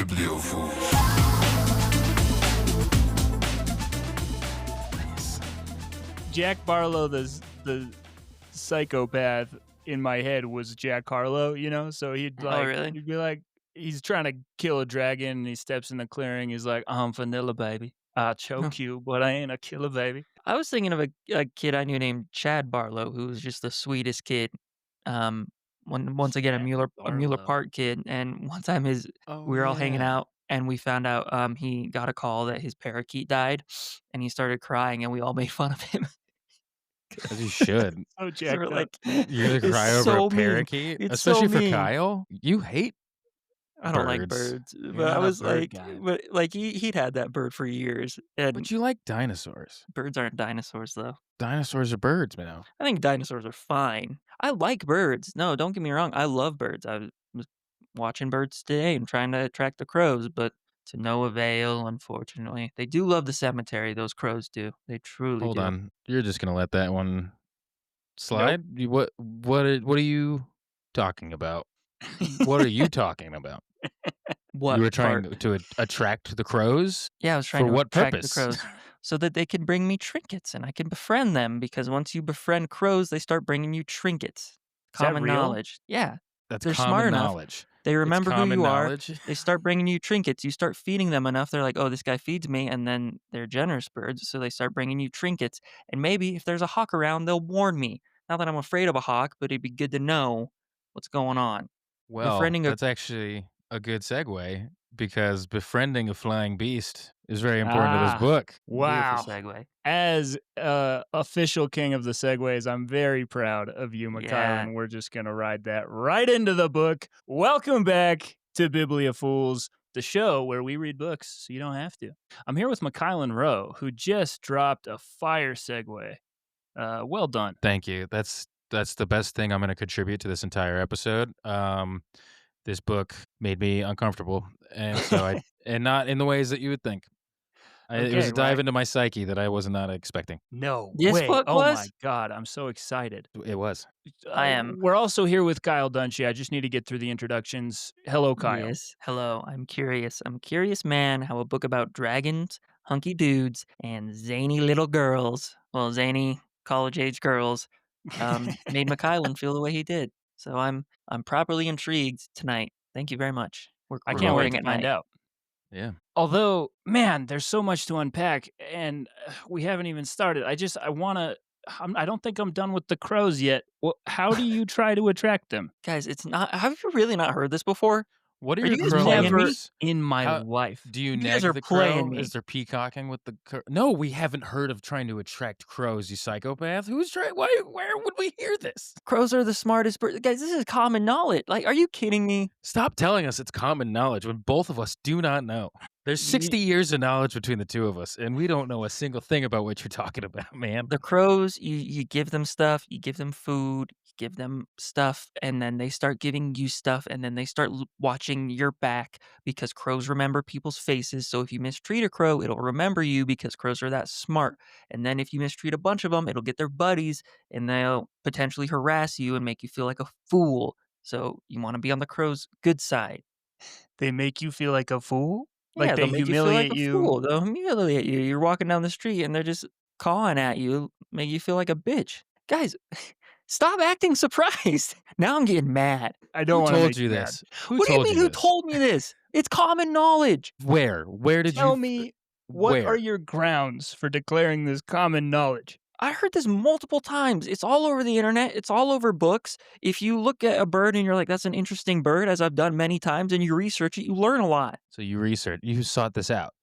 Bibliophools. Jack Barlow, the psychopath in my head was Jack Harlow, you know? So he'd really? be like, he's trying to kill a dragon and he steps in the clearing. He's like, I'm vanilla, baby. I'll choke you, but I ain't a killer, baby. I was thinking of a kid I knew named Chad Barlow, who was just the sweetest kid. Once again, Chad a Mueller Barlow. Park kid, and one time we were all hanging out, and we found out he got a call that his parakeet died, and he started crying, and we all made fun of him. As you should. So So jacked we're up. like, You're gonna "It's cry over so a mean. parakeet? It's Especially so for mean." Kyle? You hate I don't like birds. birds, You're but I not a was bird like, guy. but like he'd had that bird for years, and But you like dinosaurs. birds aren't dinosaurs though. Dinosaurs are birds, man. I think dinosaurs are fine. I like birds. No, don't get me wrong. I love birds. I was watching birds today and trying to attract the crows, but to no avail, unfortunately. They do love the cemetery, those crows do. They truly Hold do. on. You're just gonna let that one slide? What are you talking about? What are you talking about? What You were trying part? to attract the crows? Yeah, I was trying For to what attract purpose? the crows so that they can bring me trinkets and I can befriend them because once you befriend crows, they start bringing you trinkets. that Common real? knowledge. Yeah. That's They're common smart enough. knowledge. They remember who common you are. knowledge. They start bringing you trinkets. You start feeding them enough. They're like, oh, this guy feeds me. And then they're generous birds. So they start bringing you trinkets. And maybe if there's a hawk around, they'll warn me. Not that I'm afraid of a hawk, but it'd be good to know what's going on. Well, Befriending a that's actually a good segue because befriending a flying beast is very important to this book. Wow. Beautiful segue. As official king of the segues, I'm very proud of you, Mikhail, Yeah. and we're just going to ride that right into the book. Welcome back to Bibliopools, the show where we read books so you don't have to. I'm here with Mikhail and Rowe, who just dropped a fire segue. Well done. Thank you. That's the best thing I'm going to contribute to this entire episode. This book made me uncomfortable, and so and not in the ways that you would think. It was Okay, a dive right. into my psyche that I was not expecting. No This way. book Oh my was? God, I'm so excited. It was. I am. We're also here with Kyle Dunshee. I just need to get through the introductions. Hello, Kyle. Yes. Hello. I'm curious. I'm a curious man how a book about dragons, hunky dudes, and zany little girls, well, zany college-age girls, made Mikhailin feel the way he did. So I'm properly intrigued tonight. Thank you very much. We're I can't wait recording to at find night. out. Yeah. Although, man, there's so much to unpack, and we haven't even started. I don't think I'm done with the crows yet. Well, how do you try to attract them? Guys, it's not. Have you really not heard this before? What are Are your you guys crows? playing me? Never in my How- life. Do you You nag guys are the playing crow? me. Is there peacocking with the crow? No, we haven't heard of trying to attract crows, you psychopath. Who's trying? Where would we hear this? Crows are the smartest birds. Guys, this is common knowledge. Like, are you kidding me? Stop telling us it's common knowledge when both of us do not know. There's 60 years of knowledge between the two of us, and we don't know a single thing about what you're talking about, man. The crows, you give them stuff, you give them food, you give them stuff, and then they start giving you stuff, and then they start watching your back because crows remember people's faces. So if you mistreat a crow, it'll remember you because crows are that smart. And then if you mistreat a bunch of them, it'll get their buddies, and they'll potentially harass you and make you feel like a fool. So you want to be on the crow's good side. They make you feel like a fool? Yeah, Like they'll they make you feel like humiliate a you? fool. They'll humiliate you. You're walking down the street and they're just cawing at you, make you feel like a bitch. Guys, stop acting surprised. Now I'm getting mad. I don't Who want to told make you mad. this? Who What do you told mean? you Who this? told me this? It's common knowledge. Where? Where did Tell you? me, what where? are your grounds for declaring this common knowledge? I heard this multiple times. It's all over the internet. It's all over books. If you look at a bird and you're like, that's an interesting bird, as I've done many times, and you research it, you learn a lot. So you sought this out.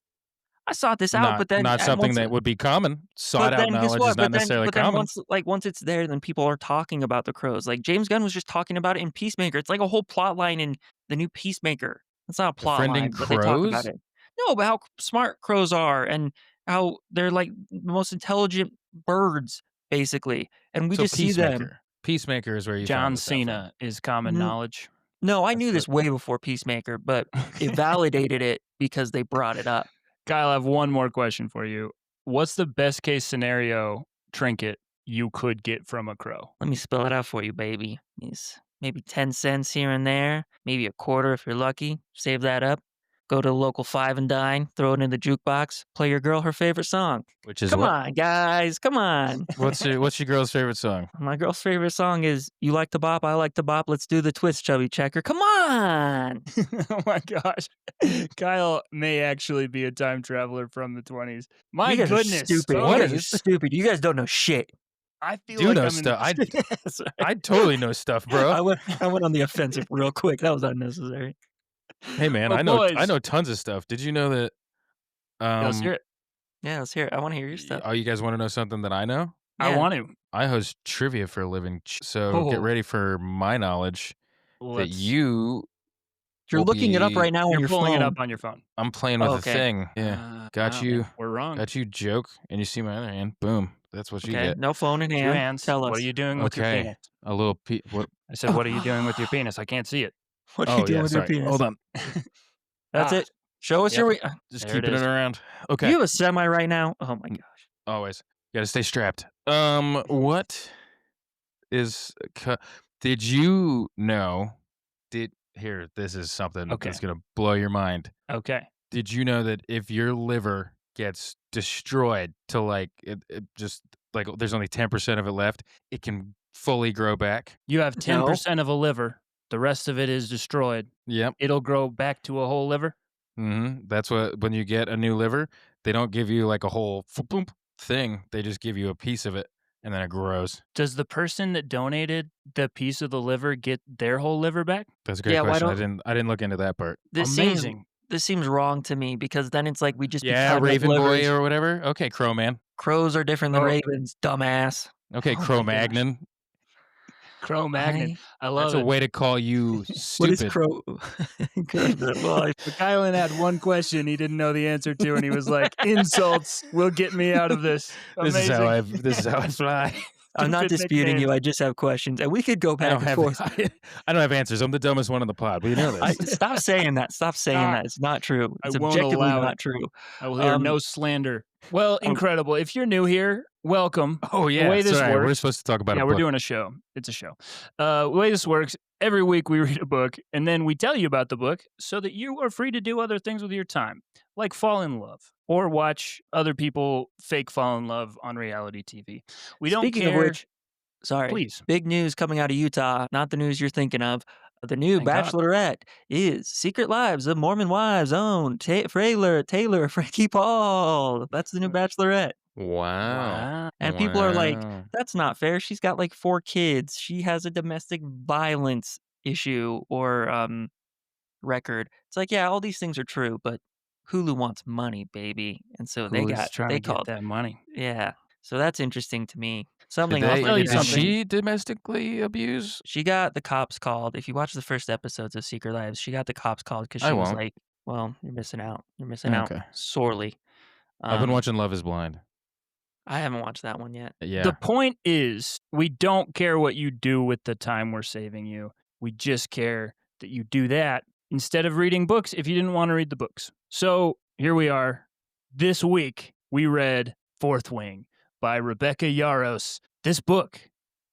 I sought this out, but then not something that would be common. Sought out guess knowledge what? is not necessarily but then common. once it's there, then people are talking about the crows. Like James Gunn was just talking about it in Peacemaker. It's like a whole plot line in the new Peacemaker. It's not a plot Befriending line, but they talk about crows? it. No, but how smart crows are and how they're like the most intelligent birds, basically. And we So just see them. Peacemaker is where you John found this out from. Cena is common Mhm. knowledge. No, I That's knew this way before Peacemaker, but it validated it because they brought it up. Kyle, I have one more question for you. What's the best case scenario trinket you could get from a crow? Let me spell it out for you, baby. It's maybe 10 cents here and there, maybe a quarter if you're lucky. Save that up. Go to the local Five and Dine, throw it in the jukebox, play your girl her favorite song. Which is Come what? on, guys, come on. What's your girl's favorite song? My girl's favorite song is "You Like to Bop, I Like to Bop, Let's Do the Twist, Chubby Checker." Come on. Oh my gosh. Kyle may actually be a time traveler from the 20s. My You guys are goodness. stupid. You guys are Tony's. stupid. You guys don't know shit. I feel Do like know I'm stuff. Sorry. I totally know stuff, bro. I went on the offensive real quick. That was unnecessary. Hey man, Well, I boys. know tons of stuff. Did you know that Let's hear it. Yeah, let's hear it. I want to hear your stuff. oh, you guys want to know something that I know? I Yeah. want to. I host trivia for a living. So get Oh. ready for my knowledge that Let's- you You're will looking it up be- right now on You're your pulling phone. it up on your phone. I'm playing with Okay. a thing. Yeah. Got wow, you. We're wrong. Got you joke and you see my other hand. Boom. That's what you Okay, get. no phone in Two hand. hands. Tell us. What are you doing with your Okay. penis? A little what I said, what are you doing with your penis? I can't see it. What are you doing with sorry. your penis? Hold on. That's Ah, it. Show us yep. your. Just There it keeping it is. around. Do Okay. you have a semi right now? Oh my gosh. Always. Got to stay strapped. What is did you know this is something Okay. that's going to blow your mind. Okay. Did you know that if your liver gets destroyed to like it just like there's only 10% of it left, it can fully grow back? You have 10% of a liver. The rest of it is destroyed. Yep. It'll grow back to a whole liver. That's what when you get a new liver, they don't give you like a whole thing. They just give you a piece of it and then it grows. Does the person that donated the piece of the liver get their whole liver back? That's a great Yeah, why question. I didn't look into that part. Amazing. This seems wrong to me because then it's like we just be Yeah, counting up Raven Boy livers. or whatever. Okay, Crow Man. Crows are different than Oh. ravens, dumbass. Okay, Oh my Crow gosh. Magnon. Cro-Magnon. I That's love a it. way to call you What is stupid. crow? Well, Kylan had one question he didn't know the answer to, and he was like, "Insults will get me out of this." This Amazing. is how I fly. I'm not Stupid disputing nickname. you. I just have questions, and we could go I back don't and have forth. I don't have answers. I'm the dumbest one in the pod. We know this. Stop saying that. Stop saying Stop. that. It's not true. I It's won't objectively allow not it. true. I will hear no slander. Well, incredible. If you're new here, welcome. Oh yeah, The way this sorry, we're works- supposed to talk about Yeah, a we're book. doing a show. It's a show. The way this works, every week we read a book, and then we tell you about the book so that you are free to do other things with your time, like fall in love or watch other people fake fall in love on reality TV. We don't Speaking care. of which, sorry, Please. big news coming out of Utah. Not the news you're thinking of. The new Thank God. Bachelorette is Secret Lives of Mormon Wives' own Taylor Frankie Paul. That's the new Bachelorette. Wow. And people are like, Wow. that's not fair. She's got like 4 kids. She has a domestic violence issue or record. It's like, yeah, all these things are true, but Hulu wants money, baby. And so Who's trying to called get that money? Yeah. So that's interesting to me. Something I'll else tell they you did Did something. she domestically abuse? She got the cops called. If you watch the first episodes of Secret Lives, she got the cops called because I she was won't. like, well, you're missing out. You're missing out Okay. sorely. I've been watching Love is Blind. I haven't watched that one yet. Yeah. The point is, we don't care what you do with the time we're saving you. We just care that you do that instead of reading books if you didn't want to read the books. So here we are. This week, we read Fourth Wing by Rebecca Yaros. This book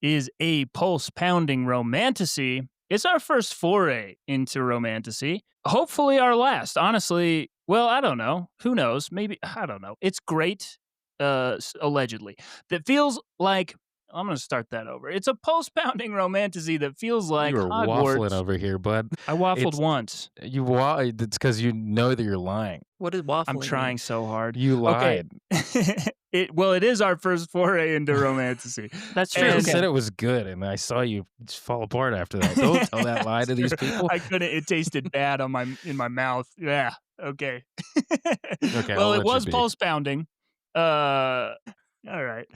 is a pulse-pounding romantacy. It's our first foray into romantacy. Hopefully our last. Honestly, well, I don't know. Who knows? Maybe, I don't know. It's great, allegedly. That feels like, I'm going to start that over. It's a pulse-pounding romantacy that feels like you were Hogwarts. waffling over here, bud. I waffled It's- once. It's because you know that you're lying. What is waffling? I'm trying so hard. You Okay. lied. It is our first foray into romantasy. That's You true. And- said it was good, and I saw you just fall apart after that. Don't tell that lie to these people. I couldn't. It tasted bad in my mouth. Yeah. Okay. Okay, Well, I'll it let you was be. pulse pounding. All right.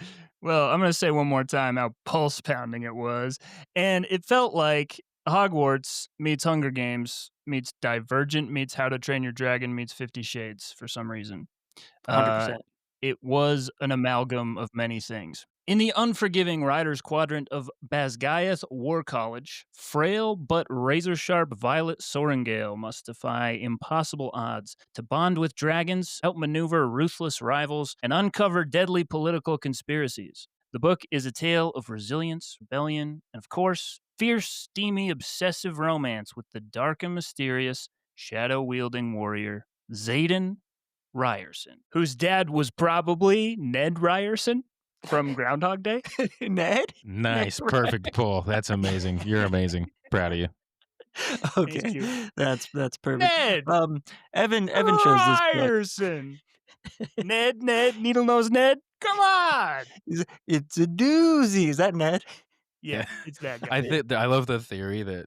Well, I'm gonna say one more time how pulse pounding it was, and it felt like Hogwarts meets Hunger Games meets Divergent meets How to Train Your Dragon meets 50 Shades for some reason. 100%. It was an amalgam of many things. In the unforgiving riders quadrant of Basgayath War College, frail but razor-sharp Violet Sorrengail must defy impossible odds to bond with dragons, outmaneuver ruthless rivals, and uncover deadly political conspiracies. The book is a tale of resilience, rebellion, and of course, fierce, steamy, obsessive romance with the dark and mysterious shadow-wielding warrior Xayden Ryerson, whose dad was probably Ned Ryerson from Groundhog Day. Ned? Nice, Ned perfect pull. That's amazing. You're amazing. Proud of you. He's cute. Okay, that's perfect. Ned Evan chose this book. Ryerson. Ned, Needle Nose Ned. Come on. It's a doozy. Is that Ned? Yeah, it's that guy. I think I love the theory that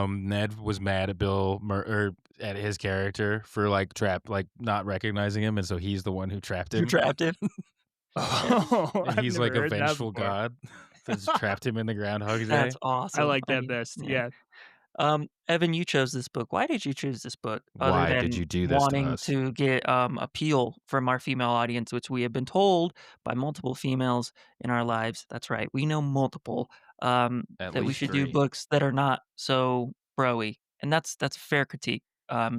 Ned was mad at or at his character for like not recognizing him, and so he's the one who trapped Who him. trapped him? Oh, And I've he's never like a heard that vengeful before. god that's trapped him in the Groundhog Day. That's awesome. I like that mean, best. Yeah. Evan, you chose this book. Why did you choose this book other Why did than you do this to wanting us? to get appeal from our female audience, which we have been told by multiple females in our lives? That's right. We know multiple At that we least should do 3. books that are not so broy. And that's a fair critique.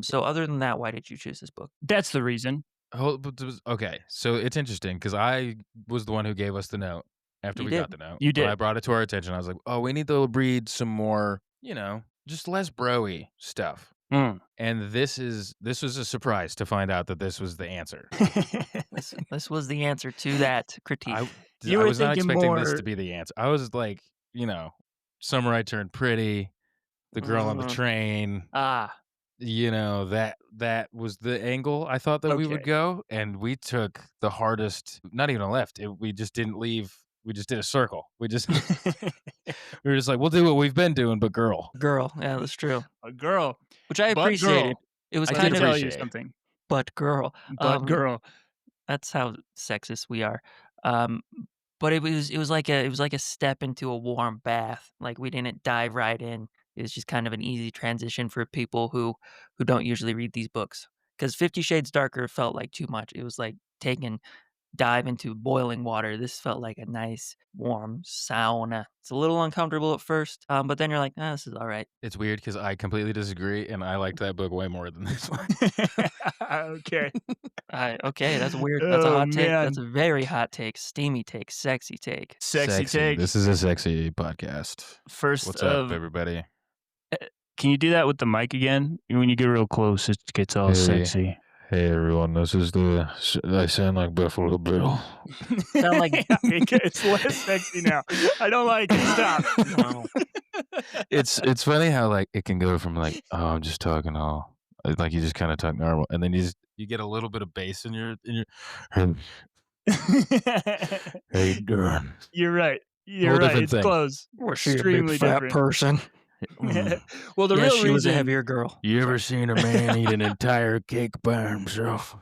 So other than that, why did you choose this book? That's the reason. Okay, so it's interesting because I was the one who gave us the note after You we did. got the note. You But I did. brought it to our attention. I was like, oh, we need to read some more, just less broy stuff. Mm. And this was a surprise to find out that this was the answer. This was the answer to that critique. You I were was not thinking expecting this more- to be the answer. I was like, Summer I Turned Pretty, the girl on the train, Ah, that was the angle I thought that we would Okay. go, and we took the hardest, not even a left. We just didn't leave. We just did a circle. We were just like, we'll do what we've been doing, but girl. girl. Yeah, that's true. A girl. Which I But appreciated. girl. It was I I kind can of tell you appreciate. something. but girl. But girl. That's how sexist we are. Um, but it was like a step into a warm bath. Like we didn't dive right in. It was just kind of an easy transition for people who don't usually read these books. Because 50 Shades Darker felt like too much. It was like taking dive into boiling water. This felt like a nice warm sauna. It's a little uncomfortable at first, but then you're like, this is all right. It's weird because I completely disagree, and I liked that book way more than this one. Okay. Okay, that's weird. That's a Oh, hot take. That's man. a very hot take. Steamy take. Sexy take. Sexy take. This is a sexy podcast. First What's of up, everybody? Can you do that with the mic again? When you get real close, it gets all Hey. sexy. Hey everyone, this is I sound like Buffalo Bill. Sound like It's less sexy now. I don't like it. Stop. No. It's funny how like it can go from like, oh, I'm just talking all like you just kind of talk normal, and then you get a little bit of bass in your hey, how you doing? You're right. You're Whole right. different It's thing. close. Was she a Extremely big fat different. person? Well, the Yeah, real she reason was a heavier girl. You ever seen a man eat an entire cake by himself?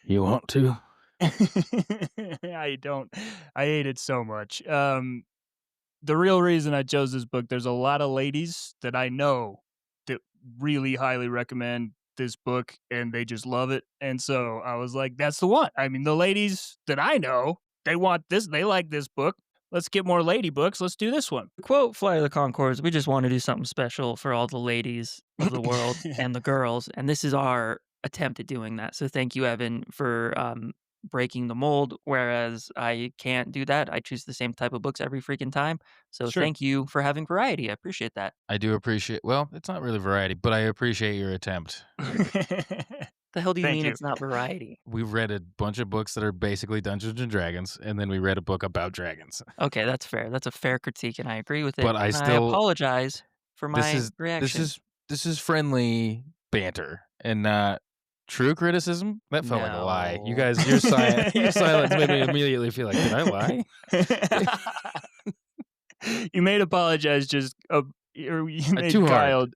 You want to? I don't. I hate it so much. The real reason I chose this book, there's a lot of ladies that I know that really highly recommend this book and they just love it. And so I was like, that's the one. I mean, the ladies that I know, they want this, they like this book. Let's get more lady books. Let's do this one. Quote Flight of the Conchords, we just want to do something special for all the ladies of the world and the girls. And this is our attempt at doing that. So thank you, Evan, for breaking the mold. Whereas I can't do that. I choose the same type of books every freaking time. So Sure. thank you for having variety. I appreciate that. I do appreciate. Well, it's not really variety, but I appreciate your attempt. The hell do you Thank mean you. it's not variety? We read a bunch of books that are basically Dungeons and Dragons, and then we read a book about dragons. Okay, that's fair. That's a fair critique, and I agree with it. But I and still- apologize for my This is reaction. this is friendly banter and not true criticism. That felt like a lie. You No. guys, your silence made me immediately feel like, did I lie? You made apologize just or you made too hard.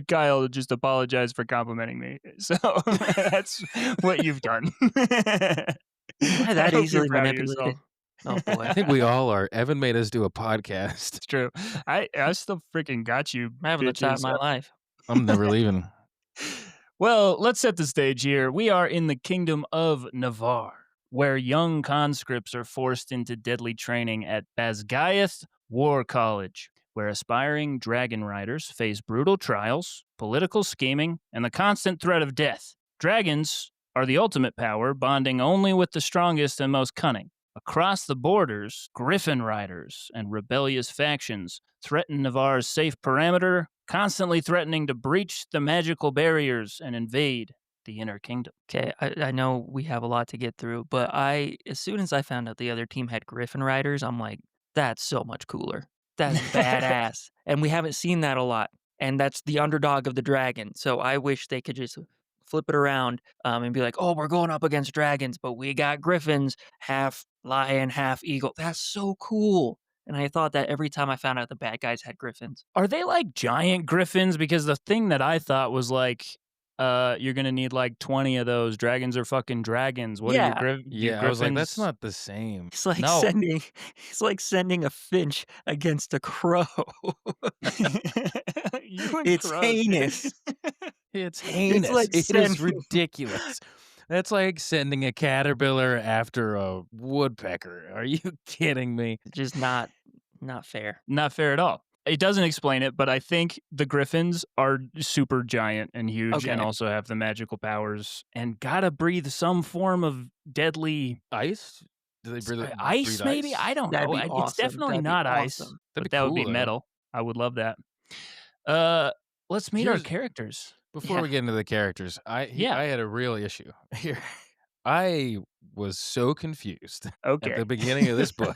Kyle just apologize for complimenting me. So that's what you've done. Am I that easily manipulated? Oh boy. I think we all are. Evan made us do a podcast. It's true. I still freaking got you. I'm having the time of bitches. my life. I'm never leaving. Well, let's set the stage here. We are in the kingdom of Navarre, where young conscripts are forced into deadly training at Basgaeth War College, where aspiring dragon riders face brutal trials, political scheming, and the constant threat of death. Dragons are the ultimate power, bonding only with the strongest and most cunning. Across the borders, Griffin riders and rebellious factions threaten Navarre's safe perimeter, constantly threatening to breach the magical barriers and invade the inner kingdom. Okay, I know we have a lot to get through, but as soon as I found out the other team had Griffin riders, I'm like, that's so much cooler. That's badass. And we haven't seen that a lot. And that's the underdog of the dragon. So I wish they could just flip it around and be like, oh, we're going up against dragons, but we got Griffins, half lion, half eagle. That's so cool. And I thought that every time I found out the bad guys had Griffins. Are they like giant griffins? Because the thing that I thought was like, you're gonna need like 20 of those. Dragons are fucking dragons. What are your Yeah, your Yeah, I was like, that's griffins? not the same. it's like No, sending it's like sending a finch against a crow. You and It's crows, dude. heinous. it's It's heinous. like It is sending ridiculous. That's like sending a caterpillar after a woodpecker. Are you kidding me? just not fair. Not fair at all. It doesn't explain it, but I think the griffins are super giant and huge and Okay. also have the magical powers and gotta breathe some form of deadly Ice? Do they breathe ice, maybe? I ice? don't That'd know. be It's awesome. definitely That'd be not ice, awesome. That'd but be that would be cool though. metal. I would love that. Uh, let's meet our Here's characters. Before Yeah. we get into the characters, Yeah. I had a real issue here. I was so confused at the Okay. beginning of this book.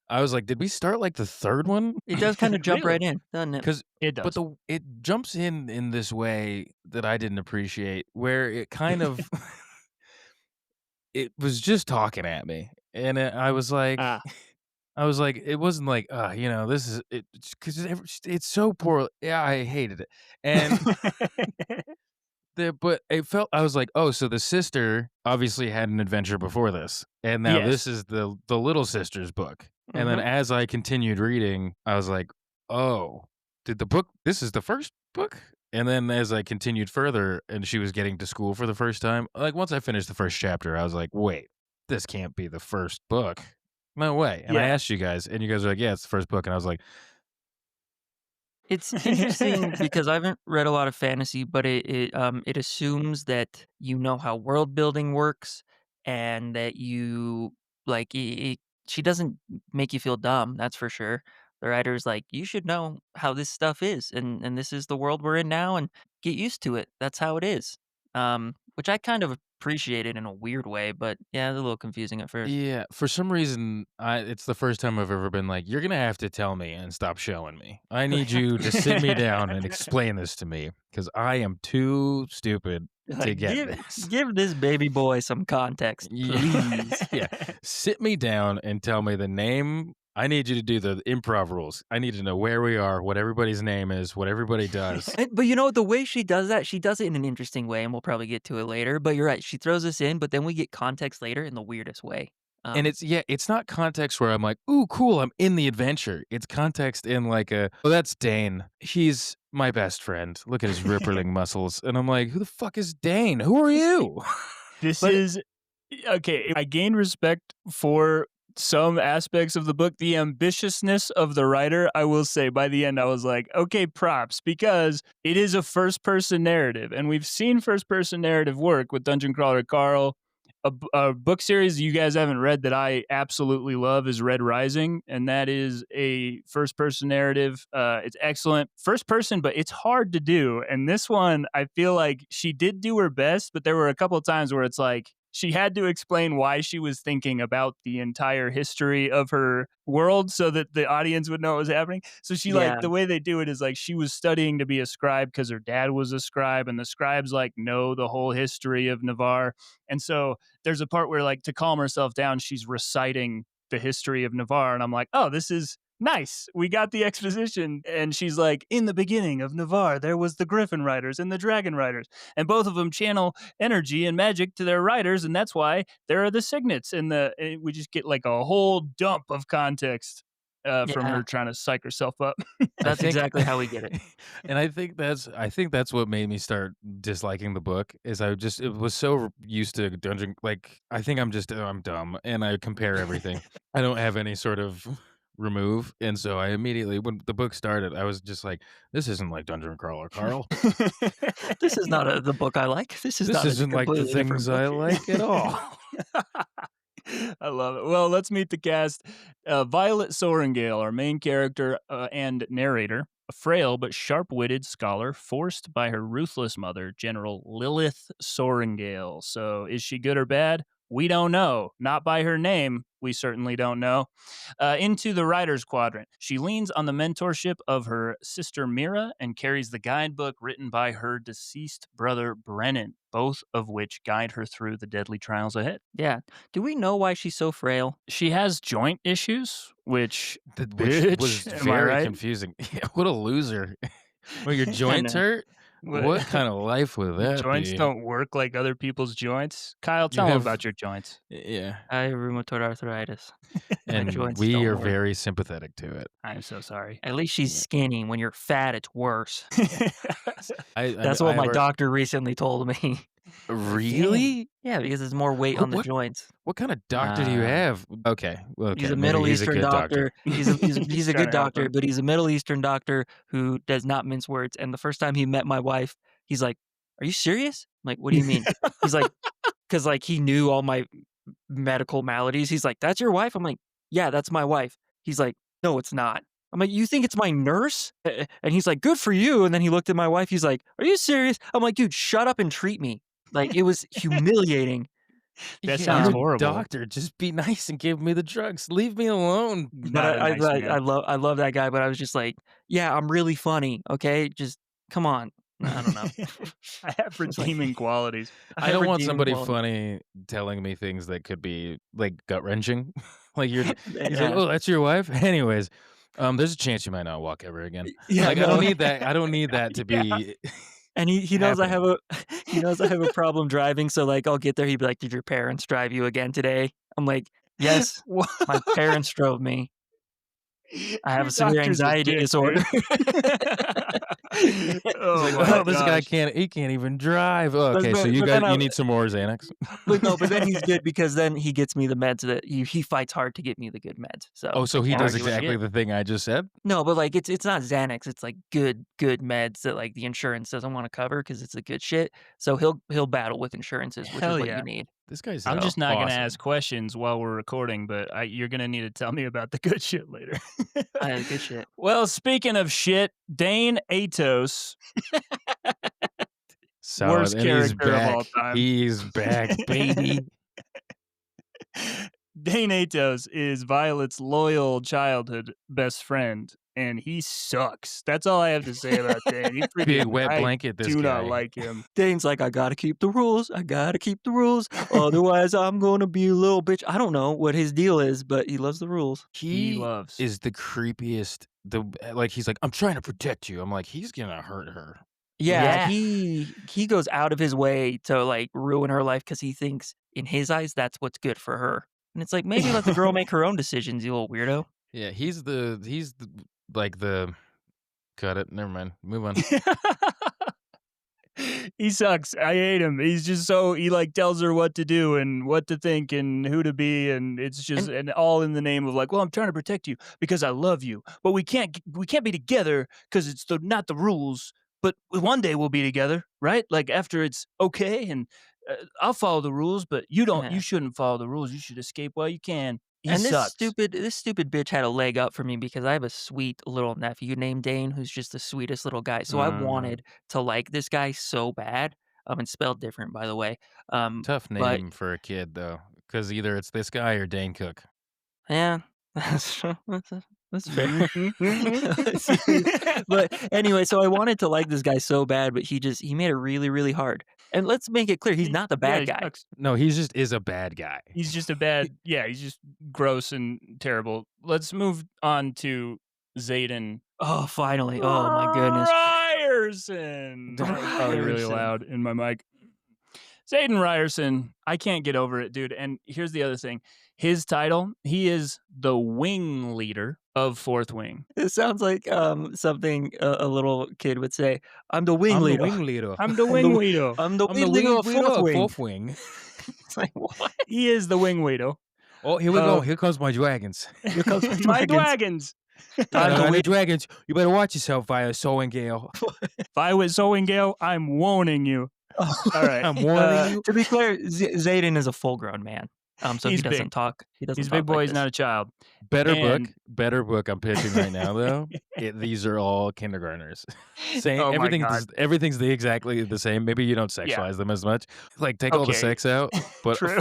I was like, did we start like the third one? It does kinda jump right Really? in, doesn't it? Because It but does. the it jumps in this way that I didn't appreciate, where it kind of it was just talking at me, and I was like, Ah. it wasn't like, this is it because it's so poor. Yeah, I hated it, and but it felt I was like, "Oh, so the sister obviously had an adventure before this, and now this Yes. is the little sister's book." And then Mhm. as I continued reading, I was like, "Oh, did the book this is the first book?" And then as I continued further and she was getting to school for the first time, like, once I finished the first chapter, I was like, "Wait, this can't be the first book. No way." And I Yeah. asked you guys, and you guys were like, "Yeah, it's the first book." And I was like, It's interesting because I haven't read a lot of fantasy, but it assumes that you know how world building works and that you like she doesn't make you feel dumb, that's for sure. The writer's like, you should know how this stuff is, and this is the world we're in now, and get used to it. That's how it is. Which I kind of appreciated in a weird way, but yeah, it's a little confusing at first. Yeah, for some reason, it's the first time I've ever been like, "You're gonna have to tell me and stop showing me. I need you to sit me down and explain this to me because I am too stupid to Like, get give this." give this baby boy some context, Yeah, please. yeah. Sit me down and tell me the name. I need you to do the improv rules. I need to know where we are, what everybody's name is, what everybody does. But you know, the way she does that, she does it in an interesting way, and we'll probably get to it later, but you're right, she throws us in, but then we get context later in the weirdest way. And Um, it's not context where I'm like, "Ooh, cool, I'm in the adventure." It's context in like "Oh, that's Dane. He's my best friend. Look at his ripperling muscles." And I'm like, "Who the fuck is Dane? Who are you?" This but is okay. I gain respect for some aspects of the book. The ambitiousness of the writer, I will say, by the end, I was like, okay, props, because it is a first person narrative. And we've seen first person narrative work with Dungeon Crawler Carl. A book series you guys haven't read that I absolutely love is Red Rising, and that is a first person narrative. It's excellent. First person, but it's hard to do. And this one, I feel like she did do her best, but there were a couple of times where it's like, she had to explain why she was thinking about the entire history of her world so that the audience would know what was happening. So she like yeah, the way they do it is like she was studying to be a scribe because her dad was a scribe, and the scribes like know the whole history of Navarre. And so there's a part where like to calm herself down, she's reciting the history of Navarre, and I'm like, oh, this is nice. We got the exposition. And she's like, in the beginning of Navarre, there was the Griffin Riders and the Dragon Riders, and both of them channel energy and magic to their riders, and that's why there are the signets. And we just get like a whole dump of context from yeah, her trying to psych herself up. I that's think exactly how we get it. and I think that's what made me start disliking the book is I just it was so used to dungeon like I think I'm dumb and I compare everything. I don't have any sort of remove, and so I immediately when the book started, I was just like, "This isn't like Dungeon Crawler Carl. This is not the book I like. This is This not a isn't like the completely different things book. I like at all." I love it. Well, let's meet the cast. Violet Sorrengail, our main character and narrator, a frail but sharp-witted scholar forced by her ruthless mother, General Lilith Sorrengail. So, is she good or bad? We don't know. Not by her name, we certainly don't know. Into the writer's quadrant. She leans on the mentorship of her sister Mira and carries the guidebook written by her deceased brother Brennan, both of which guide her through the deadly trials ahead. Yeah. Do we know why she's so frail? She has joint issues, which Which was bitch, am I very right? confusing. Yeah, what a loser. When your I joints know. hurt? What kind of life would that Joints be? don't work like other people's joints. Kyle, You tell them have about your joints. yeah, I have rheumatoid arthritis. My and joints we don't are work. very sympathetic to it. I'm so sorry. At least she's Yeah. skinny. When you're fat, it's worse. That's I what my have doctor recently told me. really? Yeah, because there's more weight on the What joints. what kind of doctor do you have? Okay, well, He's okay, a maybe Middle he's a Eastern good doctor. doctor. He's He's a trying good to help doctor, him. but he's a Middle Eastern doctor who does not mince words. And the first time he met my wife, he's like, "Are you serious?" I'm like, "What do you mean?" He's like, "'Cause like he knew all my medical maladies." He's like, "That's your wife?" I'm like, "Yeah, that's my wife." He's like, "No, it's not." I'm like, "You think it's my nurse?" And he's like, "Good for you." And then he looked at my wife. He's like, "Are you serious?" I'm like, "Dude, shut up and treat me." Like it was humiliating. That Yeah, sounds I'm a horrible. doctor. Just be nice and give me the drugs. Leave me alone. But Not a nice man. I love that guy, but I was just like, "Yeah, I'm really funny, okay? Just come on." I don't know. I have It's like redeeming qualities. I I have don't want redeeming somebody qualities. funny telling me things that could be, like, gut-wrenching. Like, he's like, Yeah. "Oh, that's your wife?" Anyways, there's a chance you might not walk ever again. Yeah, Like, I don't no. need that I don't need that to Yeah. be And he knows I have happening. a he knows I have a problem driving, so, like, I'll get there, he'd be like, "Did your parents drive you again today?" I'm like, "Yes, What? my parents drove me. I have Your a severe doctor's a anxiety dick, disorder." dude. He's Oh like, my "Oh, this guy gosh. can't even drive." Oh, But okay, so then but then I you need some more Xanax? but then he's good because then he gets me the meds that he fights hard to get me the good meds, so Oh, I so he can't does argue with him. exactly shit. the thing I just said? No, but, like, it's not Xanax, it's, like, good meds that, like, the insurance doesn't wanna cover because it's the good shit, so he'll battle with insurances, which is Hell what you yeah. need. This guy's, I'm just not gonna ask awesome. questions while we're recording, but you're gonna need to tell me about the good shit later. Good shit. Well, speaking of shit, Dane Atos, Solid, worst and he's character of all back. time. He's back, baby. Dane Atos is Violet's loyal childhood best friend, and he sucks. That's all I have to say about Dane. Big wet I blanket, this do not guy. like him. Dane's like, "I gotta keep the rules, I gotta keep the rules, otherwise I'm gonna be a little bitch." I don't know what his deal is, but he loves the rules. He He loves. is the creepiest. Like, he's like, "I'm trying to protect you." I'm like, "He's gonna hurt her." Yeah, Yeah. he goes out of his way to, like, ruin her life because he thinks in his eyes that's what's good for her. And it's like, maybe let the girl make her own decisions, you little weirdo. Yeah, he's the like the cut it. Never mind. Move on. He sucks. I hate him. He's just so he like tells her what to do and what to think and who to be, and it's just And and all in the name of like, well, I'm trying to protect you because I love you, but we can't be together because it's not the rules. But one day we'll be together, right? Like after it's okay, and I'll follow the rules, but you don't. You yeah. shouldn't follow the rules. You should escape while you can. He And sucks. this stupid bitch had a leg up for me because I have a sweet little nephew named Dane who's just the sweetest little guy. So I Uh, wanted to like this guy so bad. And spelled different, by the way. Tough But name for a kid though, because either it's this guy or Dane Cook. yeah, that's true. That's fair. Seriously. But anyway, so I wanted to like this guy so bad, but he made it really, really hard. And let's make it clear, he's not the yeah, bad he guy. sucks. No, he just is a bad guy. He's just a bad, yeah, he's just gross and terrible. Let's move on to Xayden Oh, finally. Oh my goodness. Ryerson. That was probably really Ryerson. loud in my mic. Xayden Ryerson, I can't get over it, dude. And here's the other thing. His title, he is the wing leader of Fourth Wing. It sounds like something a little kid would say. I'm the wing I'm the leader. wing leader. I'm the I'm the wing leader. I'm the I'm wing the leader wing of leader fourth of wing. fourth wing. It's like what? He is the wing leader. Oh, here we Uh, go. Here comes my dragons. Here comes my My dragons. dragons. Time to The win. dragons. You better watch yourself, Sorrengail. If I was Sorrengail, I'm warning you. All right. I'm warning you. To be clear, Xayden is a full grown man. So he He's big. doesn't talk. He doesn't He's a big talk like boy. He's this. not a child. Better book, And better book I'm pitching right now though. These are all kindergartners. Same oh my god. everything's exactly the same. Maybe you don't Yeah. sexualize them as much. Like take all the Okay. sex out, but True.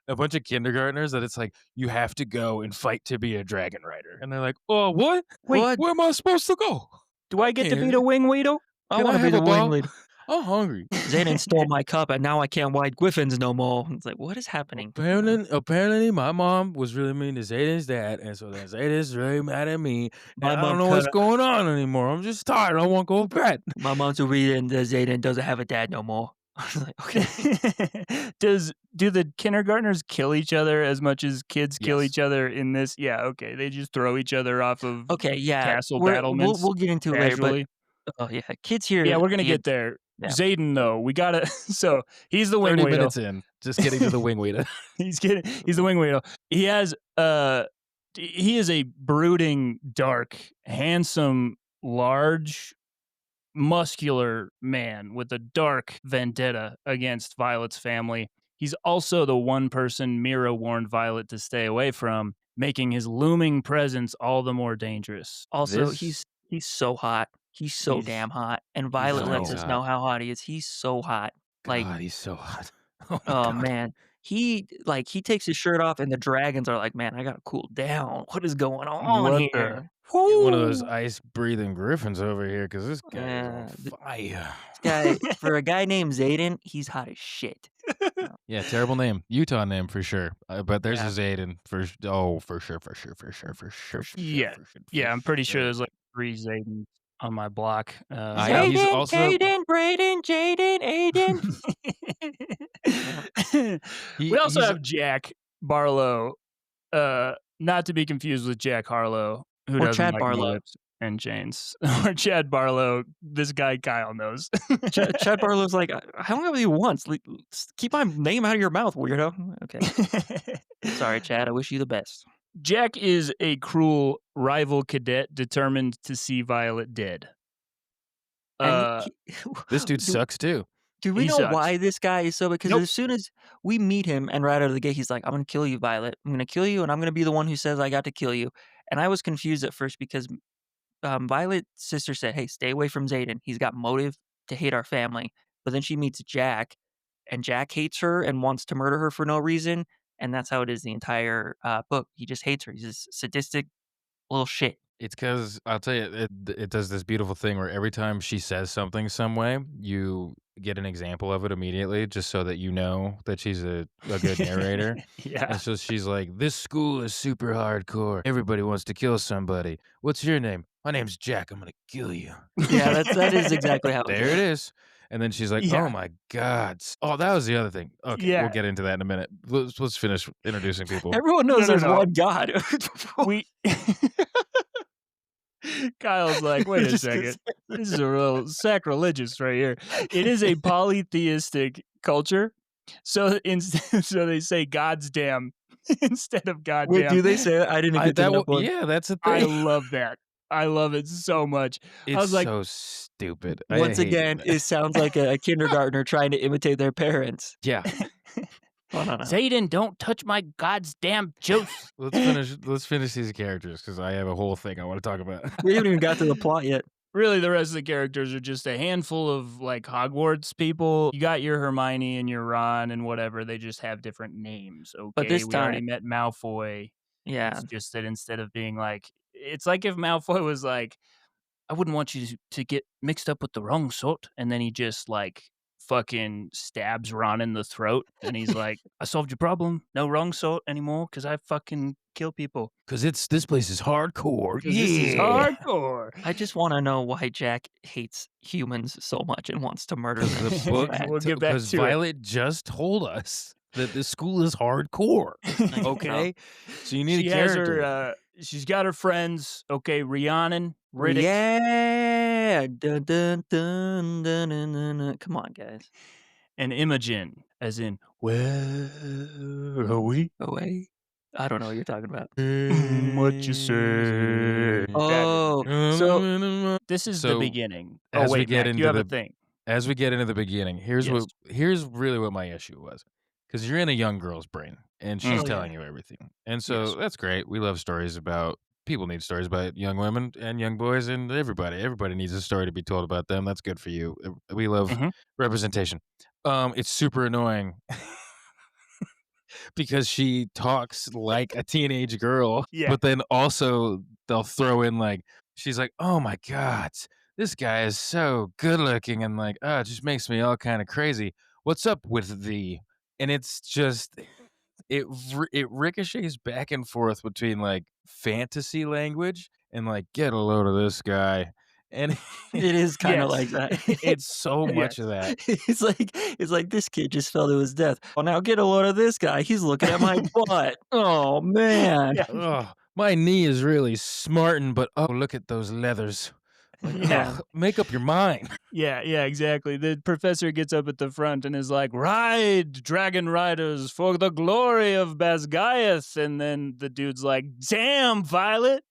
a bunch of kindergartners that it's like you have to go and fight to be a dragon rider. And they're like, "Oh, what? Wait, What? Where am I supposed to go? do I get to be Can't the wing weedle? I can I want to be have the a wing ball? leader. I'm hungry." Xayden stole my cup, and now I can't ride Gryphons no more. It's like, what is happening? Apparently, my mom was really mean to Zayden's dad, and so then Zayden's really mad at me, and My I don't mom know cut. what's going on anymore. I'm just tired. I want to go to bed. My mom's a reader, and Xayden doesn't have a dad no more. I was like, okay. Do the kindergartners kill each other as much as kids kill Yes. each other in this? Yeah, okay. They just throw each other off of Okay, yeah, castle we'll battlements we'll get into it later, but casually. oh yeah, kids Yeah, here, we're gonna yeah, get there. yeah. Zayden, though, we gotta. So he's the wing 30 weedle. minutes in, just getting to the wingweed. He's the wing weedle. He has he is a brooding, dark, handsome, large, muscular man with a dark vendetta against Violet's family. He's also the one person Mira warned Violet to stay away from, making his looming presence all the more dangerous. Also, This he's so hot. He's so He's damn hot, and he's Violet God, lets he's so us hot. know how hot he is. He's so hot. Like, God, he's so hot. Oh my oh God. man, he takes his shirt off, and the dragons are like, man, I gotta cool down. What is going on what the here? Get one of those whoo. ice breathing griffins over here because this guy is on This fire. guy, for a guy named Xayden, he's hot as shit. Yeah, terrible name. Utah name for sure. But there's Yeah, a Zayden for sure, Yeah, yeah. I'm pretty sure there's like 3 Zaydens on my block. He's Xayden, also Caden, Braden, Jaden, Aiden. Yeah. We also he's have Jack Barlow, not to be confused with Jack Harlow, who Or doesn't Chad like no Barlow. whips and chains, or Chad Barlow. This guy Kyle knows. Chad Barlow's like, I hung out with you once. Keep my name out of your mouth, weirdo. Okay, sorry, Chad. I wish you the best. Jack is a cruel rival cadet determined to see Violet dead. And Uh, this dude do sucks too. do we he know sucks. why this guy is so? Because Nope. as soon as we meet him and right out of the gate, he's like, "I'm gonna kill you, Violet. I'm gonna kill you, and I'm gonna be the one who says I got to kill you." And I was confused at first because Violet's sister said, "Hey, stay away from Xayden. He's got motive to hate our family." But then she meets Jack, and Jack hates her and wants to murder her for no reason, and that's how it is the entire book. He just hates her. He's this sadistic little shit. It's because I'll tell you, it does this beautiful thing where every time she says something some way, you get an example of it immediately, just so that you know that she's a good narrator. Yeah. And so she's like, "This school is super hardcore. Everybody wants to kill somebody. What's your name? My name's Jack. I'm gonna kill you." Yeah, that is exactly how it There goes. it is. And then she's like, Yeah. "Oh my God." Oh, that was the other thing. Okay, Yeah. we'll get into that in a minute. Let's finish introducing people. Everyone knows No, there's no. one God. We Kyle's like, wait a Just 'cause- second. This is a real sacrilegious right here. It is a polytheistic culture. So so they say God's damn instead of Wait, goddamn. do they say that? I didn't get to that one. Yeah, that's the I thing. love that. I love it so much. I It's was like, so stupid. I Once hate again, it. it sounds like a kindergartner trying to imitate their parents. Yeah. Oh, no. Xayden, don't touch my God's damn juice. Let's finish these characters because I have a whole thing I want to talk about. We haven't even got to the plot yet. Really, the rest of the characters are just a handful of like Hogwarts people. You got your Hermione and your Ron and whatever. They just have different names. Okay, But this we already time, met Malfoy. yeah. It's just that instead of being like, it's like if Malfoy was like, I wouldn't want you to get mixed up with the wrong sort, and then he just like fucking stabs Ron in the throat, and he's like, I solved your problem. No wrong sort anymore because I fucking kill people. Because this place is hardcore. 'Cause this is hardcore. I just want to know why Jack hates humans so much and wants to murder them. The so book, bad. We'll get back because to it. Violet just told us that this school is hardcore. Okay, so you need She a has character. her. She's got her friends. Okay, Rhiannon, Riddick, Yeah. Dun, dun, dun, dun, dun, dun, dun. Come on, guys. and Imogen, as in where are we? Away. I don't know what you're talking about. What you say? Oh, So this is the So, beginning. as Oh we wait, get Mac, you into have a the thing. as we get into the beginning, here's Yes. here's really what my issue was. Because you're in a young girl's brain. and she's Oh, Mm, yeah. telling you everything. And so yes. that's great. We love stories about people need stories about young women and young boys and everybody. Everybody needs a story to be told about them. That's good for you. We love Mhm. representation. It's super annoying because she talks like a teenage girl, Yeah. but then also they'll throw in like she's like, "Oh my god, this guy is so good looking," and like, "Oh, it just makes me all kind of crazy. What's up with thee?" And it's just it ricochets back and forth between like fantasy language and like get a load of this guy, and It is kinda Yes. like that. it's so much of Yes. that. It's like, "This kid just fell to his death. Well, now get a load of this guy. He's looking at my butt. Oh, man." Yeah. Oh, my knee is really smarting, but oh, look at those leathers. Like, Yeah. Yeah. oh, make up your mind. Yeah, yeah, exactly. The professor gets up at the front and is like, "Ride, dragon riders, for the glory of Basgiath." And then the dude's like, "Damn, Violet,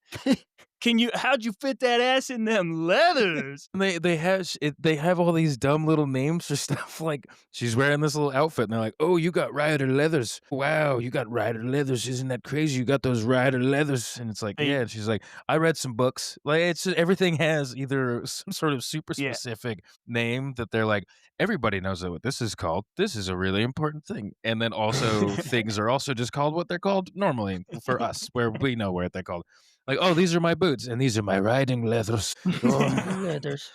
how'd you fit that ass in them leathers?" They have all these dumb little names for stuff like she's wearing this little outfit and they're like, "Oh, you got rider leathers. Wow, you got rider leathers. Isn't that crazy? You got those rider leathers." And it's like, They "Yeah." And she's like, "I read some books." Like it's just, everything has either some sort of super Yeah. specific name that they're like, "Everybody knows what this is called. This is a really important thing." And then also things are also just called what they're called normally for us, where we know what they're called. Like, "Oh, these are my boots and these are my riding leathers." Oh. Leathers.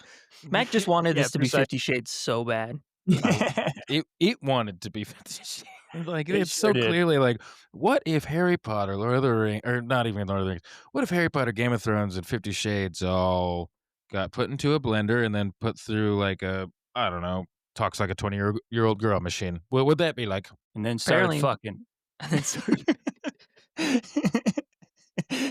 Mac just wanted Yeah, this to be precisely. 50 Shades so bad. Oh, it wanted to be 50 Shades. Like, It it's sure so did. clearly like, what if Harry Potter, Lord of the Rings, or not even Lord of the Rings, what if Harry Potter, Game of Thrones, and 50 Shades all got put into a blender and then put through like a, I don't know, talks like a 20-year-old girl machine? What would that be like? And then started Apparently fucking. and then started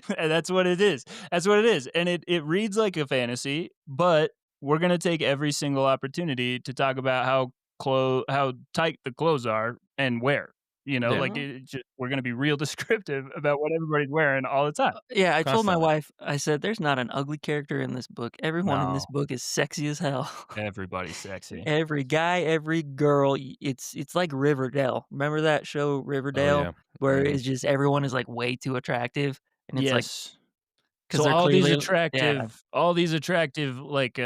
And that's what it is. That's what it is. And it reads like a fantasy, but we're gonna take every single opportunity to talk about how tight the clothes are and where. You know, Yeah, like Mhm. we're gonna be real descriptive about what everybody's wearing all the time. Yeah, I told my constantly. wife, I said, "There's not an ugly character in this book. Everyone in this No, book is sexy as hell." everybody's sexy. Every guy, every girl, it's like Riverdale. Remember that show Oh, Riverdale yeah. where Mhm. it's just everyone is, like, way too attractive, and it's like Yes. because 'cause So they're clearly yeah. all these attractive like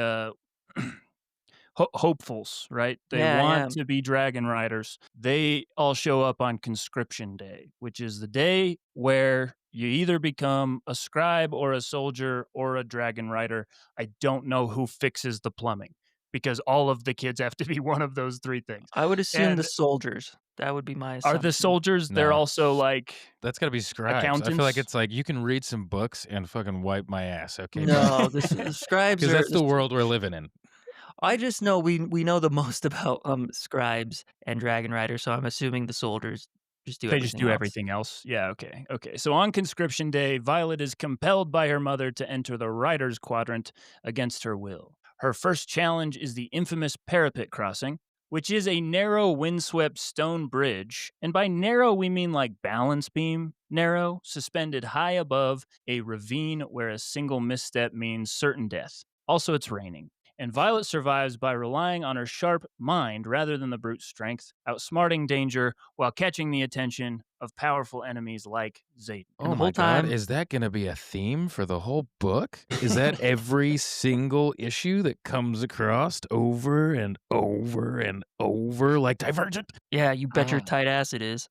hopefuls, right? They Yeah, yeah. want to be dragon riders. They all show up on conscription day, which is the day where you either become a scribe or a soldier or a dragon rider. I don't know who fixes the plumbing because all of the kids have to be one of those three things. I would assume the And soldiers. That would be my are the assumption. soldiers, they're No. also like That's gotta be scribes. I feel like accountants? it's like, you can read some books and fucking wipe my ass, okay, bud? No, the scribes Because are that's the world we're living in. I just know we know the most about, scribes and dragon riders, so I'm assuming the soldiers just do They just everything do else. everything else? Yeah, okay, okay. So on conscription day, Violet is compelled by her mother to enter the Riders Quadrant against her will. Her first challenge is the infamous parapet crossing, which is a narrow, windswept stone bridge. And by narrow, we mean like balance beam narrow, suspended high above a ravine where a single misstep means certain death. Also, it's raining. And Violet survives by relying on her sharp mind rather than the brute strength, outsmarting danger while catching the attention of powerful enemies like Xayden. And Oh the whole my god, time is that gonna be a theme for the whole book? Is that every single issue that comes across over and over and over like Divergent? yeah, you bet your Oh, tight ass it is.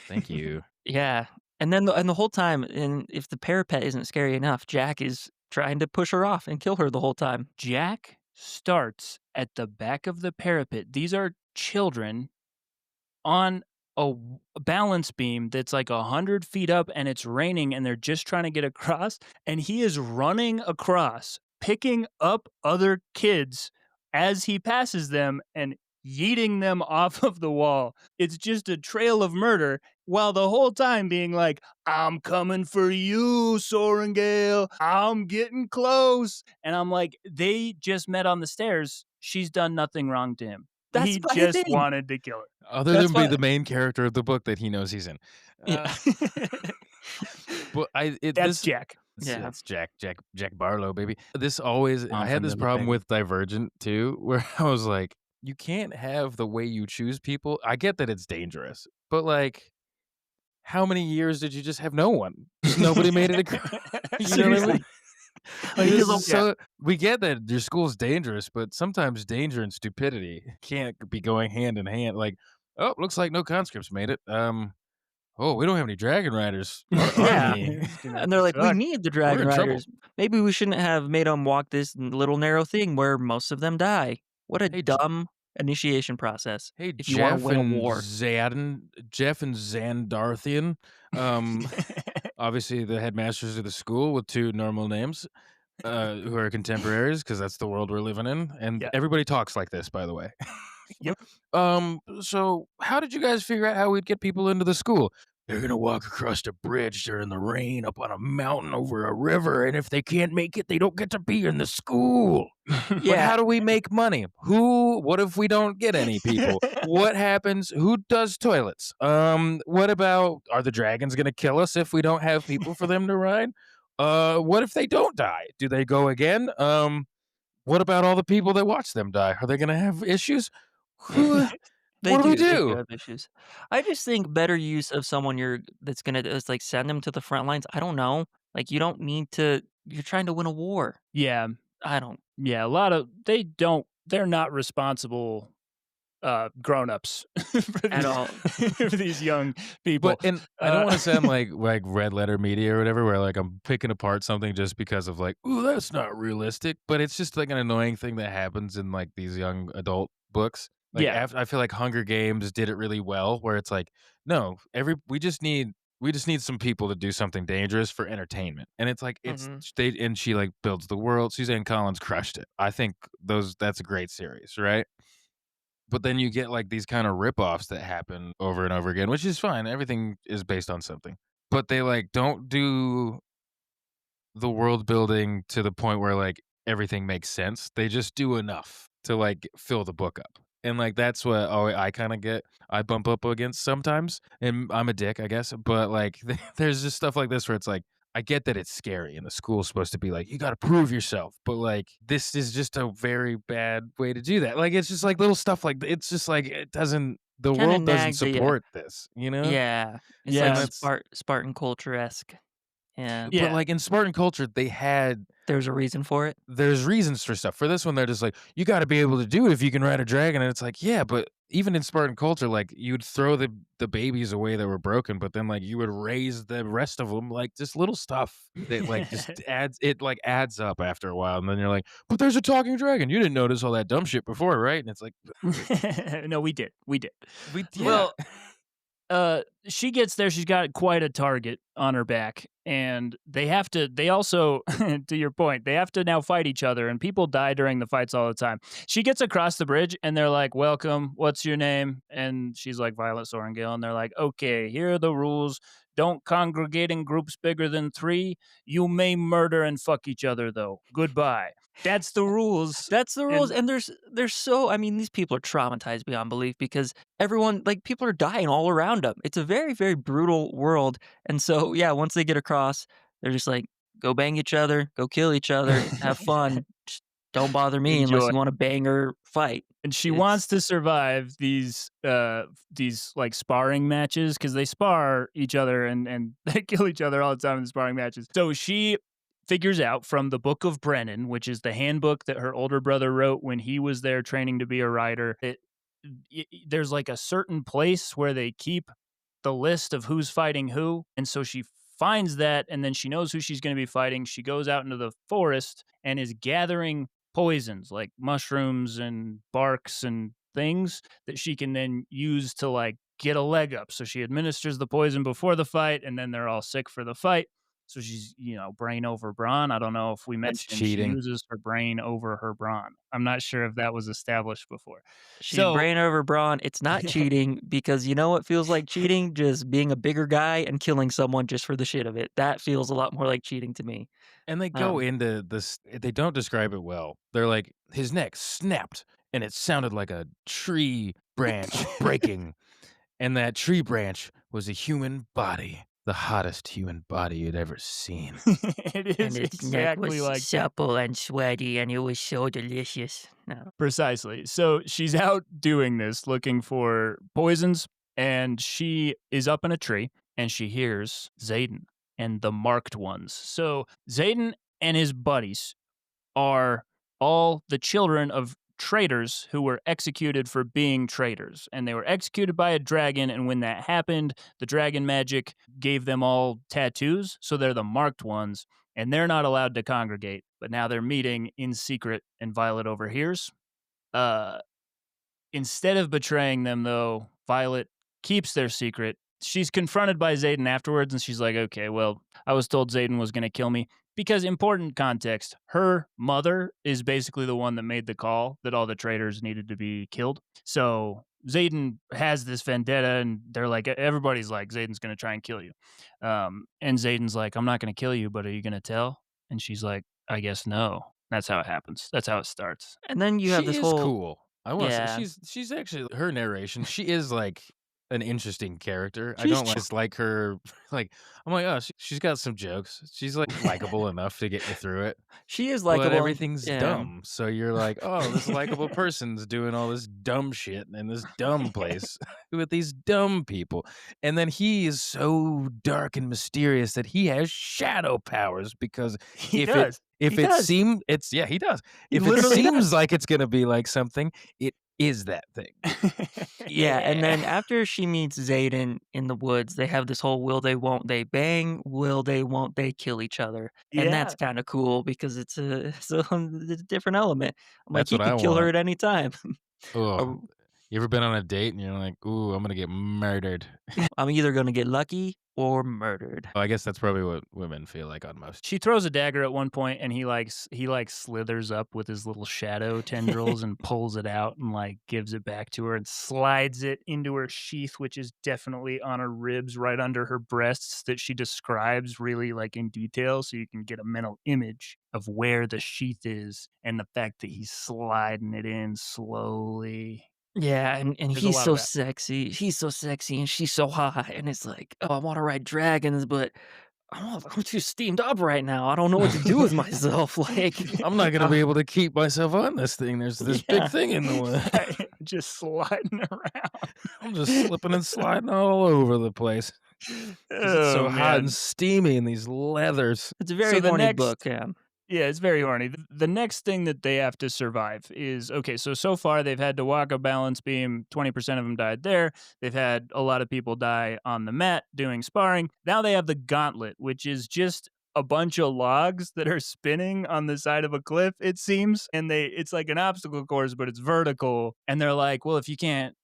thank you. Yeah, and the whole time and if the parapet isn't scary enough, Jack is trying to push her off and kill her the whole time. Jack starts at the back of the parapet. These are children on a balance beam that's like 100 feet up and it's raining and they're just trying to get across. And he is running across, picking up other kids as he passes them and yeeting them off of the wall. It's just a trail of murder while the whole time being like, "I'm coming for you, Sorrengail. I'm getting close." And I'm like, they just met on the stairs. She's done nothing wrong to him. That's He my just thing. wanted to kill her. Other That's than be why the main character of the book that he knows he's in. yeah. Uh, but I it That's this Jack. Yeah. it's Jack Barlow, baby. This always I I'm had from this Miller, problem baby. with Divergent too, where I was like, you can't have the way you choose people. I get that it's dangerous, but like how many years did you just have no one? Just nobody made it across. You know what I mean? Seriously. Like Because this of is Yeah. so we get that your school's dangerous, but sometimes danger and stupidity can't be going hand in hand. Like, oh, looks like no conscripts made it. Oh, we don't have any dragon riders. Our yeah, army, It's gonna and they're like, "We suck. need the we're dragon in trouble. riders. Maybe we shouldn't have made them walk this little narrow thing where most of them die." What a Hey, dumb initiation process hey, if you wanna win a war. Jeff and Zandarthian. Um, obviously the headmasters of the school with two normal names, who are contemporaries because that's the world we're living in, and Yeah. everybody talks like this, by the way. Yep. So how did you guys figure out how we'd get people into the school? They're gonna walk across a bridge during the rain up on a mountain over a river, and if they can't make it, they don't get to be in the school. But Yeah, how do we make money? What if we don't get any people? What happens? Who does toilets? What about are the dragons gonna kill us if we don't have people for them to ride? What if they don't die? Do they go again? What about all the people that watch them die? Are they gonna have issues? Who they what do we do, they do do? have issues. I just think better use of someone that's gonna just, like, send them to the front lines, I don't know. Like, you don't need to you're trying to win a war. Yeah. I don't Yeah. A lot of they're not responsible grown-ups for at these all. for these young But people. and I don't Uh, wanna sound like red letter media or whatever, where, like, I'm picking apart something just because of, like, "Ooh, that's not realistic," but it's just, like, an annoying thing that happens in, like, these young adult books. Like, yeah. I feel like Hunger Games did it really well, where it's like, "No, every we just need some people to do something dangerous for entertainment," and it's like, it's Mhm. they and she, like, builds the world. Suzanne Collins crushed it. I think that's a great series, right? But then you get, like, these kinda rip-offs that happen over and over again, which is fine, everything is based on something. But they, like, don't do the world building to the point where, like, everything makes sense. They just do enough to, like, fill the book up. And, like, that's what I kinda get I bump up against sometimes, and I'm a dick, I guess, but, like, there's just stuff like this where it's like, I get that it's scary and the school's supposed to be like, "You gotta prove yourself," but, like, this is just a very bad way to do that. Like, it's just, like, little stuff like it's just, like, it doesn't the Kinda world doesn't nags at ya. support this, you know? Yeah. It's like And Yeah. that's Spartan culture-esque. Yeah. but, Yeah. like, in Spartan culture, they had There's a reason for it. there's reasons for stuff. For this one, they're just like, "You gotta be able to do it if you can ride a dragon," and it's like, yeah, but even in Spartan culture, like, you'd throw the babies away that were broken, but then, like, you would raise the rest of them, like, just little stuff that, like, just adds up after a while, and then you're like, "But there's a talking dragon. You didn't notice all that dumb shit before, right?" And it's like, No, we did. We did. yeah. Well, she gets there, she's got quite a target on her back, and they also to your point, they have to now fight each other, and people die during the fights all the time. She gets across the bridge, and they're like, "Welcome, what's your name?" And she's like, "Violet Sorrengail," and they're like, "Okay, here are the rules. Don't congregate in groups bigger than 3. You may murder and fuck each other, though. Goodbye." That's the rules, That's the rules, and and there's so I mean, these people are traumatized beyond belief because everyone like, people are dying all around them. It's a very, very brutal world, and so, yeah, once they get across, they're just like, "Go bang each other, go kill each other, have fun, just don't bother me unless enjoy. you want a banger fight." And she It's wants to survive these like sparring matches because they spar each other and they kill each other all the time in the sparring matches. So she figures out from the Book of Brennan, which is the handbook that her older brother wrote when he was there training to be a writer. There's like a certain place where they keep the list of who's fighting who, and so she finds that, and then she knows who she's going to be fighting. She goes out into the forest and is gathering poisons like mushrooms and barks and things that she can then use to like get a leg up. So she administers the poison before the fight, and then they're all sick for the fight. So she's, brain over brawn. I don't know if we That's mentioned she cheating. uses her brain over her brawn. I'm not sure if that was established before. she's So brain over brawn. It's not cheating because you know what feels like cheating? Just being a bigger guy and killing someone just for the shit of it. That feels a lot more like cheating to me. And they go Um, into this they don't describe it well. They're like, "His neck snapped, and it sounded like a tree branch breaking, and that tree branch was a human body, the hottest human body you'd ever seen." it and is his neck exactly was like that. supple and sweaty, and it was so delicious. No. Precisely. So she's out doing this, looking for poisons, and she is up in a tree. and she hears Xayden and the marked ones. So Xayden and his buddies are all the children of traitors who were executed for being traitors. And they were executed by a dragon. And when that happened, the dragon magic gave them all tattoos. So they're the marked ones. And they're not allowed to congregate. But now they're meeting in secret, and Violet overhears. Uh, Instead of betraying them, though, Violet keeps their secret. She's confronted by Xayden afterwards, and she's like, okay, well, I was told Xayden was going to kill me. Because, important context, her mother is basically the one that made the call that all the traitors needed to be killed. So Xayden has this vendetta, and they're like, everybody's like, Xayden's going to try and kill you. And Xayden's like, I'm not going to kill you, but are you going to tell? And she's like, I guess no. That's how it happens. That's how it starts. And then you have She this is whole cool. I wanna say yeah. she's actually her narration, she is, like, an interesting character. I She's don't just like her like, I'm like, "Oh, she's got some jokes." She's, like, likable enough to get you through it, she is but likable. everything's Yeah. dumb, so you're like, "Oh, this likable person's doing all this dumb shit in this dumb place with these dumb people." And then he is so dark and mysterious that he has shadow powers because He if it does. He if it does. seemed it's yeah, he does. He If it literally seems does. like it's gonna be like something, it is that thing. Yeah, and Yeah. then after she meets Xayden in the woods, they have this whole will they, won't they bang, will they, won't they kill each other, and that's Yeah. kinda cool because it's a different element. I'm like, That's he what I could kill her want. at any time. Ugh. Or You ever been on a date and you're like, "Ooh, I'm gonna get murdered." I'm either gonna get lucky or murdered. Well, I guess that's probably what women feel like on most. She throws a dagger at one point, and he like slithers up with his little shadow tendrils and pulls it out and like gives it back to her and slides it into her sheath, which is definitely on her ribs right under her breasts, that she describes really like in detail, so you can get a mental image of where the sheath is and the fact that he's sliding it in slowly. Yeah, and There's a he's lot of so that. sexy. He's so sexy and she's so hot, and it's like, "Oh, I wanna ride dragons, but I'm too steamed up right now. I don't know what to do with myself." Like, I'm not gonna uh, be able to keep myself on this thing. There's this big yeah. thing in the way. Just sliding around. I'm just slipping and sliding all over the place because it's Oh so hot and man. steamy in these leathers. It's a So very the horny next book, yeah. Yeah, it's very horny. The next thing that they have to survive is okay. So far they've had to walk a balance beam. 20% of them died there. They've had a lot of people die on the mat doing sparring. Now they have the gauntlet, which is just a bunch of logs that are spinning on the side of a cliff. It seems, and it's like an obstacle course, but it's vertical. And they're like, well, if you can't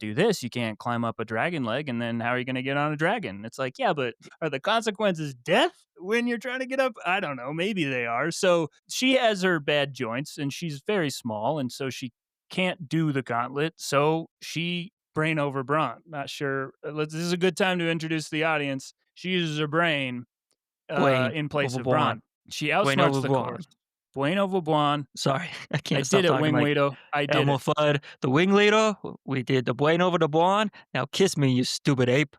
do this, you can't climb up a dragon leg, and then how are you going to get on a dragon? It's like, yeah, but are the consequences death when you're trying to get up? I don't know. Maybe they are. So she has her bad joints, and she's very small, and so she can't do the gauntlet. So she brain over brawn. Not sure. This is a good time to introduce the audience. She uses her brain Bwain in place of Overborn. brawn. She Bwain outsmarts the Overborn. course. Bueno Vubuan. Sorry, I I can't did stop it, talking like Wingweedo. I did Elmo it. Fudd, the wing leader. We did the Bwain over the Bwan. Now kiss me, you stupid ape.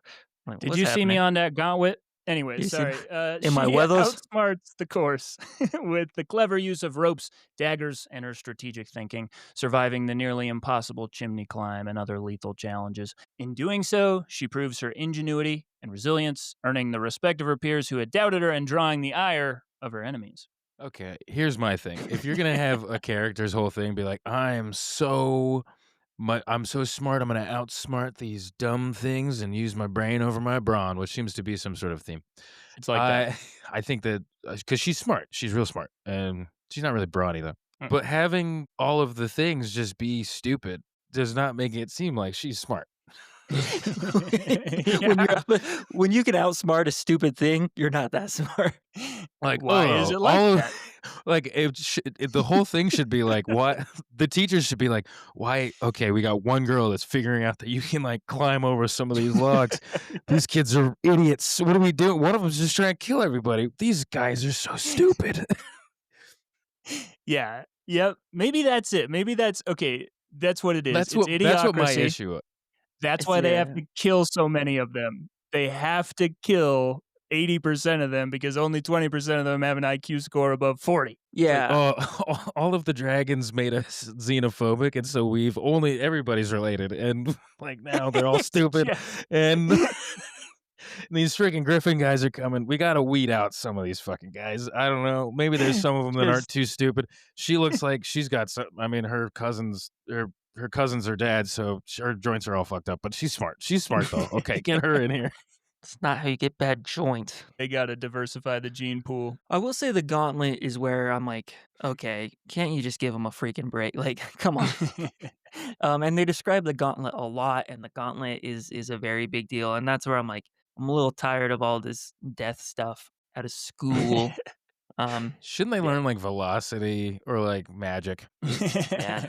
Like, Did what's you see me happening? on that gauntlet? Anyway, You see sorry. in my She weathers? outsmarts the course with the clever use of ropes, daggers, and her strategic thinking, surviving the nearly impossible chimney climb and other lethal challenges. In doing so, she proves her ingenuity and resilience, earning the respect of her peers who had doubted her and drawing the ire of her enemies. Okay, here's my thing. If you're gonna have a character's whole thing be like, I'm so smart, I'm gonna outsmart these dumb things and use my brain over my brawn, which seems to be some sort of theme. It's like that. I I think that because she's smart, she's real smart, and she's not really brawny though. Mm-mm. But having all of the things just be stupid does not make it seem like she's smart. when Yeah. when you can outsmart a stupid thing, you're not that smart. Like, Why is oh, it like all of that? like, the whole thing should be like, what the teachers should be like, "Why okay, we got one girl that's figuring out that you can, like, climb over some of these logs. These kids are idiots. What are we doing? One of them's just trying to kill everybody. These guys are so stupid." Yeah. Yep. Maybe that's it. Maybe that's okay. That's what it is. It's That's what my idiocracy. issue That's It's why they have yeah. to kill so many of them. They have to kill 80% of them because only 20% of them have an IQ score above 40. It's like, Yeah. all of the dragons made us xenophobic, and so everybody's related, and, like, now they're all stupid, yeah. and These freaking Griffin guys are coming. We got to weed out some of these fucking guys. I don't know. Maybe there's some of them that aren't too stupid. She looks like she's got some. I mean, her cousins are dad, so her joints are all fucked up. But she's smart. She's smart though. Okay, get her in here. It's not how you get bad joints. They got to diversify the gene pool. I will say the gauntlet is where I'm like, okay, can't you just give them a freaking break? Like, come on. And they describe the gauntlet a lot, and the gauntlet is a very big deal. And that's where I'm like, I'm a little tired of all this death stuff out of school. Shouldn't they Yeah. learn like velocity or like magic? Yeah.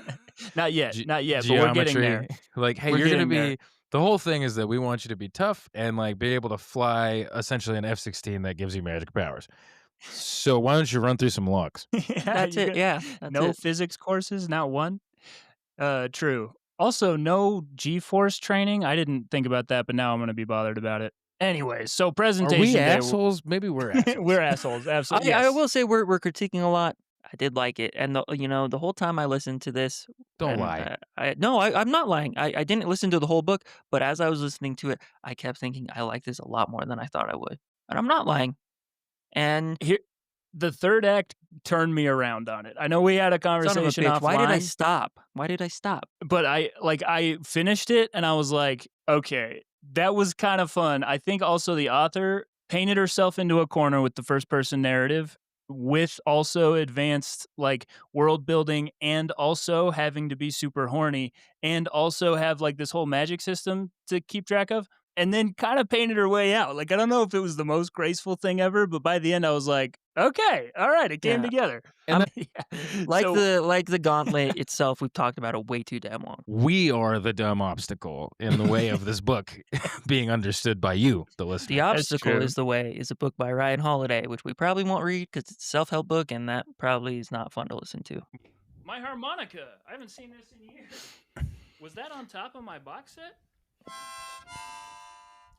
Not yet, Ge- not yet, but we're getting there. geometry? Like, hey, We're you're gonna getting there. be. The whole thing is that we want you to be tough and like be able to fly essentially an F-16 that gives you magic powers. So why don't you run through some logs? Yeah, That's you it. got Yeah. That's no it. physics courses, not one. True. Also, no G-force training. I didn't think about that, but now I'm gonna be bothered about it. Anyway, so Are presentation we day. assholes? Maybe we're assholes. We're assholes. Absolutely. I Yes. will say we're critiquing a lot. I did like it, and the whole time I listened to this, Don't and lie. I'm not lying. I didn't listen to the whole book, but as I was listening to it, I kept thinking I like this a lot more than I thought I would, and I'm not lying. And Here, the third act turned me around on it. I know we had a son of a conversation bitch, why did I offline, stop? Why did I stop? but I finished it and I was like, okay, that was kind of fun. I think also the author painted herself into a corner with the first person narrative, with also advanced like world building, and also having to be super horny, and also have like this whole magic system to keep track of, and then kind of painted her way out. Like, I don't know if it was the most graceful thing ever, but by the end I was like, okay, all right, it came Yeah. together. And Yeah. Like So the gauntlet itself, we've talked about it way too damn long. we are the dumb obstacle in the way of this book being understood by you, the The listener. Obstacle true. is the Way is a book by Ryan Holiday, which we probably won't read because it's a self-help book, and that probably is not fun to listen to. my harmonica. I haven't seen this in years. Was that on top of my box set?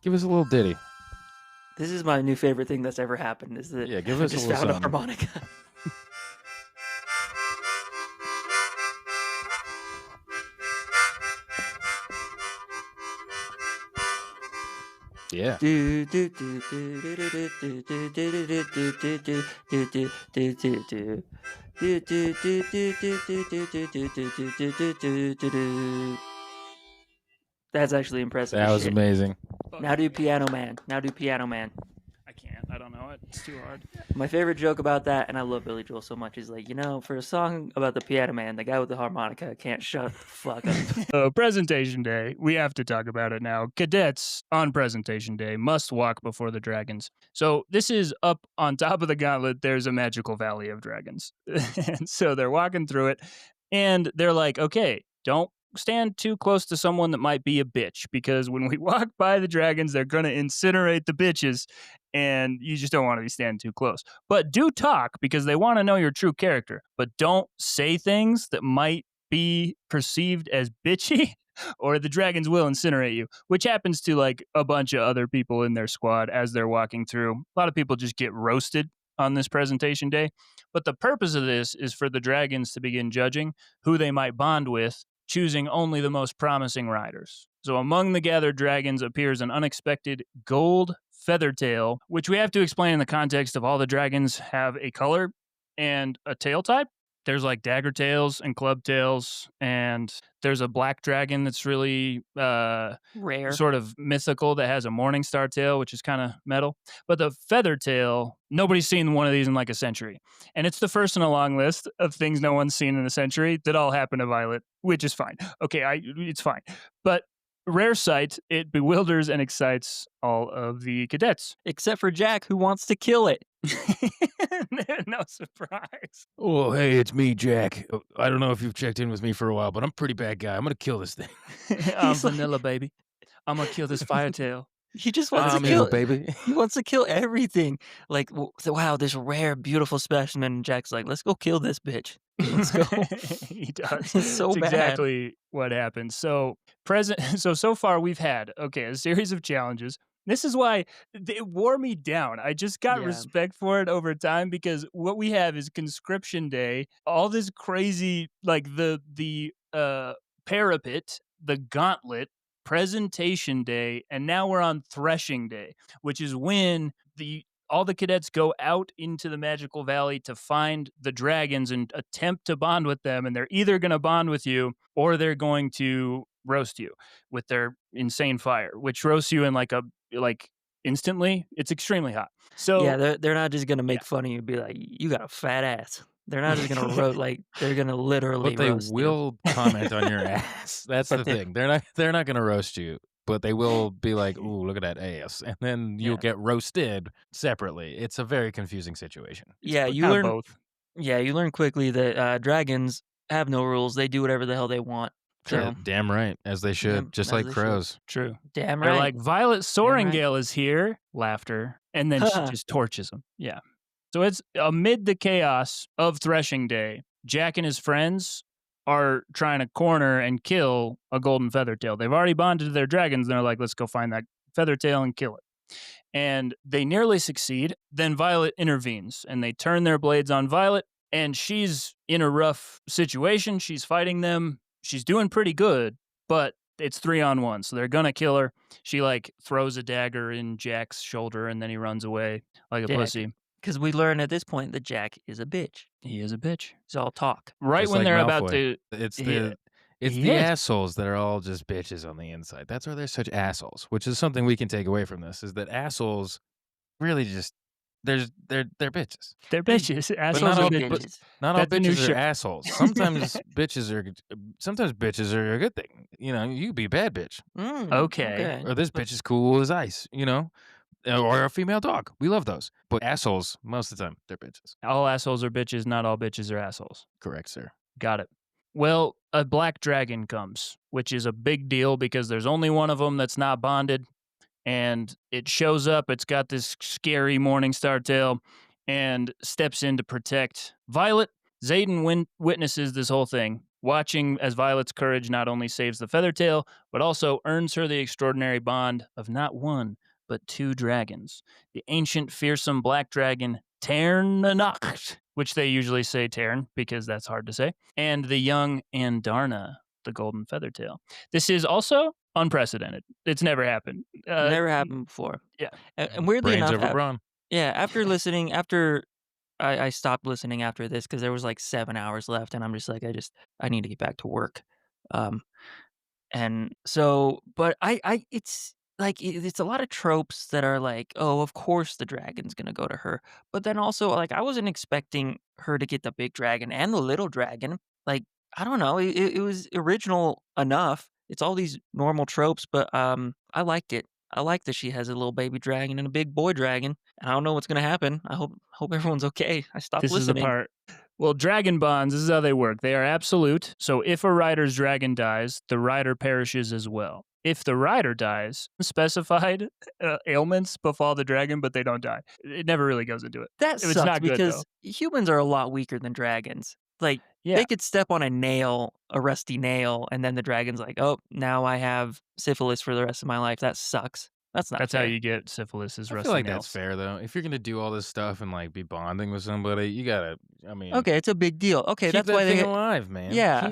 Give us a little ditty. This is my new favorite thing that's ever happened. Is that Yeah, give I us a just little found a something. harmonica. Yeah. Do, do, do, do, do, do, do, do, do, do, do, do, do, do, do, do, do, do. Do, do, do, do, do, do, do, do, do, do, do, do, do, do, do. That's actually impressive That as was shit. amazing. Now do Piano Man. Now do Piano Man. I can't. I don't know it. It's too hard. My favorite joke about that, and I love Billy Joel so much, is like, for a song about the Piano Man, the guy with the harmonica can't shut the fuck up. Presentation day. We have to talk about it now. Cadets on presentation day must walk before the dragons. So this is up on top of the gauntlet. There's a magical valley of dragons. And so they're walking through it, and they're like, okay, don't stand too close to someone that might be a bitch, because when we walk by the dragons, they're going to incinerate the bitches, and you just don't want to be standing too close. But do talk, because they want to know your true character, but don't say things that might be perceived as bitchy, or the dragons will incinerate you, which happens to like a bunch of other people in their squad as they're walking through. A lot of people just get roasted on this presentation day. But the purpose of this is for the dragons to begin judging who they might bond with, choosing only the most promising riders. So among the gathered dragons appears an unexpected gold feathertail, which we have to explain in the context of all the dragons have a color and a tail type. There's like dagger tails and club tails, and there's a black dragon that's really Rare. sort of mythical that has a morning star tail, which is kind of metal. But the feather tail, nobody's seen one of these in like a century. And it's the first in a long list of things no one's seen in a century that all happen to Violet, which is fine. Okay, it's fine. But rare sight, it bewilders and excites all of the cadets. Except for Jack, who wants to kill it. No surprise. Oh, hey, it's me, Jack. I don't know if you've checked in with me for a while, but I'm a pretty bad guy. I'm gonna kill this thing. I'm He's like- vanilla, baby. I'm gonna kill this fire tail. He just wants I'm to evil, kill. baby. He wants to kill everything. Like, wow, this rare, beautiful specimen. And Jack's like, let's go kill this bitch. Let's go. He does. It's so It's bad. exactly what happens. So so far we've had a series of challenges. This is why it wore me down. I just got Yeah. respect for it over time, because what we have is conscription day, all this crazy, like the parapet, the gauntlet, presentation day, and now we're on threshing day, which is when all the cadets go out into the magical valley to find the dragons and attempt to bond with them, and they're either going to bond with you or they're going to roast you with their insane fire, which roasts you in like instantly. It's extremely hot. Yeah, So they're not just gonna yeah. make fun of you and be like, "You got a fat ass." They're not just gonna like, they're gonna literally But they roast you. will comment on your ass. That's But the they thing. They're not gonna roast you, but they will be like, "Ooh, look at that ass," and then you'll yeah. get roasted separately. It's a very confusing situation. It's Yeah, kind of both. you learn quickly that, dragons have no rules, they do whatever the hell they want. So, Damn right, as they yeah, should, just as like they should. crows. True. Damn They're right. like, Violet Damn right. Sorrengail is here. Laughter. And then she just torches him. Yeah. So it's amid the chaos of threshing day. Jack and his friends are trying to corner and kill a golden feathertail. They've already bonded to their dragons. And they're like, let's go find that feathertail and kill it. And they nearly succeed. Then Violet intervenes and they turn their blades on Violet. And she's in a rough situation. She's fighting them. She's doing pretty good, but it's 3-on-1. So they're going to kill her. She like throws a dagger in Jack's shoulder and then he runs away like a Jack. pussy. Because we learn at this point that Jack is a bitch. He is a bitch. It's all talk. Right Just when like they're about Malfoy. to. It's He, the it's he the is. assholes that are all just bitches on the inside. That's why they're such assholes, which is something we can take away from this, is that assholes really just they're bitches. They're bitches. But Assholes not are all Big bitches. bitches. not all That's a new bitches are shirt. assholes. Sometimes bitches are a good thing. You know, you be a bad bitch. Okay. Or this bitch is cool as ice, you know? Or a female dog. We love those. But assholes, most of the time, they're bitches. All assholes are bitches. Not all bitches are assholes. Correct, sir. Got it. Well, a black dragon comes, which is a big deal because there's only one of them that's not bonded. And it shows up. It's got this scary Morningstar tail and steps in to protect Violet. Xayden witnesses this whole thing, watching as Violet's courage not only saves the Feathertail, but also earns her the extraordinary bond of not one, but 2 dragons. The ancient, fearsome black dragon, Ternanacht, which they usually say Tern because that's hard to say, and the young Andarna, the golden Feathertail. This is also unprecedented. It's never happened. Never happened before. yeah. And weirdly Brains enough, over brawn. yeah, after I stopped listening after this because there was like 7 hours left, and I'm just like, I need to get back to work. Um, and so, but it's like it's a lot of tropes that are like, oh, of course the dragon's gonna go to her, but then also like I wasn't expecting her to get the big dragon and the little dragon. Like I don't know, it was original enough. It's all these normal tropes, but I liked it. I like that she has a little baby dragon and a big boy dragon. And I don't know what's gonna happen. I hope everyone's okay. I stopped This is the listening. part. Well, dragon bonds, this is how they work. They are absolute. So if a rider's dragon dies, the rider perishes as well. If the rider dies, specified ailments befall the dragon, but they don't die. It never really goes into it. That It's sucks not good, though. because humans are a lot weaker than dragons. Like Yeah. they could step on a rusty nail, and then the dragon's like, "Oh, now I have syphilis for the rest of my life." That sucks. That's not That's fair. how you get syphilis is I rusty feel like nails. that's fair though. If you're gonna do all this stuff and like be bonding with somebody, you gotta. I mean, Okay, it's a big deal. Okay, keep that's that why thing they. alive, man. Yeah,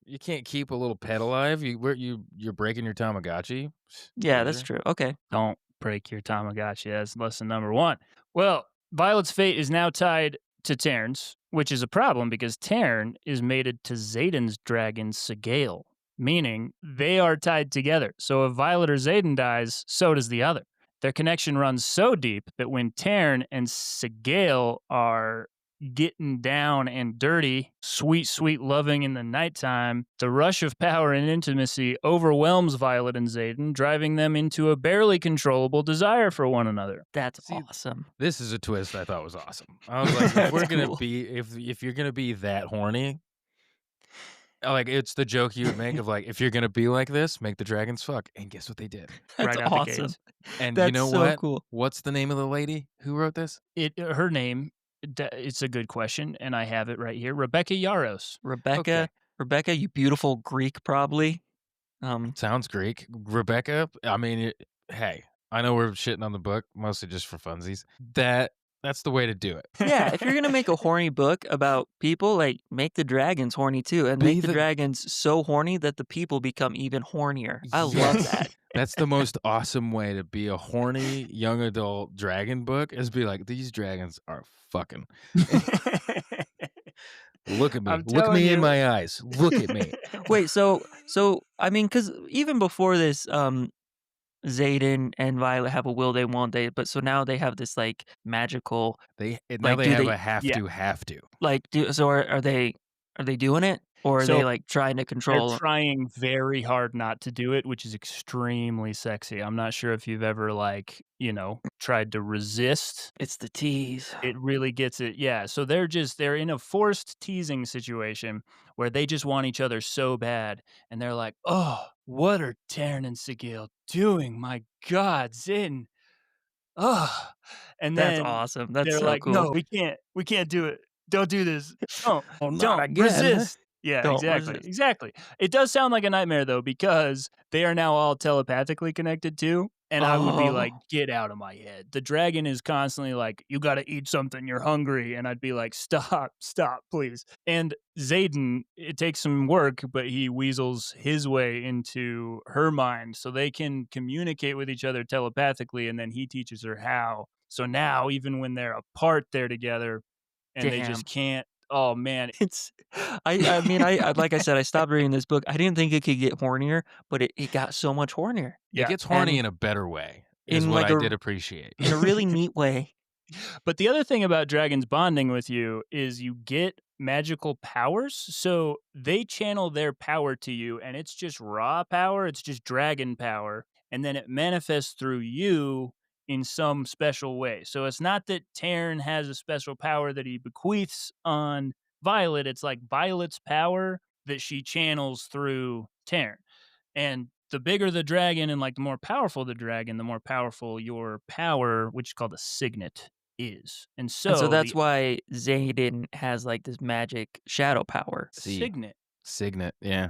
You can't keep a little pet alive. You're breaking your Tamagotchi. yeah, that's Loser. true. Okay, Don't break your Tamagotchi. That's lesson number 1. Well, Violet's fate is now tied to Tern's, which is a problem because Tern is mated to Xayden's dragon, Sorrengail, meaning they are tied together. So if Violet or Xayden dies, so does the other. Their connection runs so deep that when Tern and Sorrengail are getting down and dirty, sweet, sweet loving in the nighttime, the rush of power and intimacy overwhelms Violet and Xayden, driving them into a barely controllable desire for one another. that's See, awesome. This is a twist I thought was awesome. I was like, if That's we're gonna cool. be if you're gonna be that horny, like it's the joke you would make of like, if you're gonna be like this, make the dragons fuck. And guess what they did? That's right out the awesome. gates. And you That's know so what? cool. What's the name of the lady who wrote this? Her name, it's a good question, and I have it right here. Rebecca Yaros. Rebecca, Rebecca, you beautiful Greek, probably. Sounds Greek. Rebecca, I mean, hey, I know we're shitting on the book, mostly just for funsies. That That's the way to do it. Yeah, if you're gonna make a horny book about people, like, make the dragons horny too, and Be make the the dragons so horny that the people become even hornier. I love Yes. that. That's the most awesome way to be a horny young adult dragon book is be like, "These dragons are fucking. Look at me. I'm Look telling me in you. my eyes. Look at me." Wait, I mean, because even before this, Xayden and Violet have a will they, won't they, but so now they have this, like, magical Now like, they do have they a have Yeah. to, have to. like, do so are they doing it? Or are So they, like, trying to they're control 'em? trying very hard not to do it, which is extremely sexy. I'm not sure if you've ever, like, tried to resist. It's the tease. It really gets it. Yeah, so they're in a forced teasing situation where they just want each other so bad, and they're like, "Oh, what are Taryn and Sigil doing? My God, Zin. Oh." And That's then awesome. That's they're so like, cool. "No, we can't do it. Don't do this. Don't, "Oh, not don't again." resist." Yeah, Don't exactly, resist. exactly. It does sound like a nightmare though, because they are now all telepathically connected too, and I would be like, Oh, "Get out of my head." The dragon is constantly like, "You gotta eat something, you're hungry," and I'd be like, "Stop, stop, please." And Xayden, it takes some work, but he weasels his way into her mind so they can communicate with each other telepathically, and then he teaches her how. So now, even when they're apart, they're together, and they just damn. can't. Oh man, It's I mean, I like I said, I stopped reading this book. I didn't think it could get hornier, but it got so much hornier. It yeah. gets horny And in a better way is in, what like, I a did appreciate. in a really neat way. But the other thing about dragons bonding with you is you get magical powers. So they channel their power to you, and it's just raw power, it's just dragon power. And then it manifests through you in some special way. So it's not that Taryn has a special power that he bequeaths on Violet, it's like Violet's power that she channels through Taryn. And the bigger the dragon and like the more powerful the dragon, the more powerful your power, which is called a signet, is. And And so so that's the why Xayden has, like, this magic shadow power. See, signet, Signet, yeah.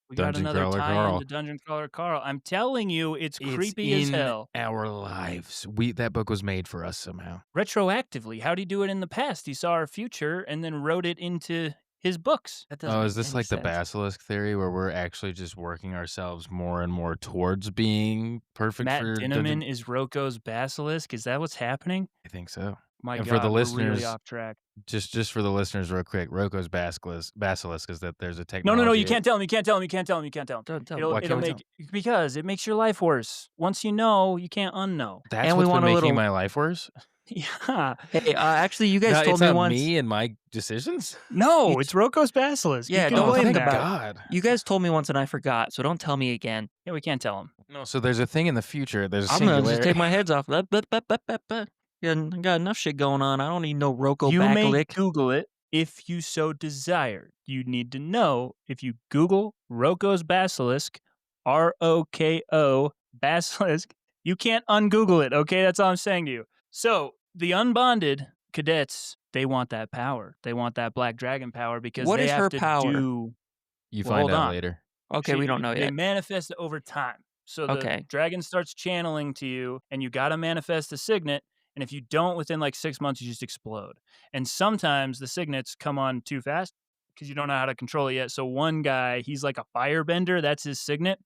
we got Dungeon another Crawler tie into Carl. Dungeon Crawler Carl. I'm telling you, it's It's creepy as in hell. our lives. That book was made for us somehow. Retroactively, how'd he do it in the past? He saw our future and then wrote it into his books. That doesn't Oh, is make this any like the sense. basilisk theory where we're actually just working ourselves more and more towards being perfect Matt for Dinniman dungeon? is Roko's basilisk. Is that what's happening? I think so. My And for the God, we're really listeners, off track. just for the listeners real quick, Roko's basilisk is that there's a No, you technology. can't tell him, you can't tell him, you can't tell him, you can't tell him. Don't tell me. It'll Why it'll can't we tell make because it makes your life worse. Once you know, you can't unknow. That's And we what's been want a making little my life worse? Yeah. Hey, actually, you guys No, told it's me not once. me and my decisions? No, You it's Roko's basilisk. You Yeah, can don't Oh, blame think thank that. about it. God. You guys told me once and I forgot, so don't tell me again. Yeah, we can't tell him. No, so there's a thing in the future. There's a I'm gonna just singularity. take my heads off. Blah, blah, blah, blah, blah, blah. Yeah, I got enough shit going on. I don't need no Roko You may backlick. Google it if you so desire. You need to know if you Google Roko's basilisk, ROKO basilisk, you can't ungoogle it, okay? That's all I'm saying to you. So the unbonded cadets, they want that power. They want that black dragon power because What they is have her to power? do. You Well, find hold out on. later. Okay, we don't know They yet. manifest over time. So the Okay. dragon starts channeling to you, and you got to manifest a signet. And if you don't within like 6 months, you just explode. And sometimes the signets come on too fast because you don't know how to control it yet. So one guy, he's like a firebender. That's his signet.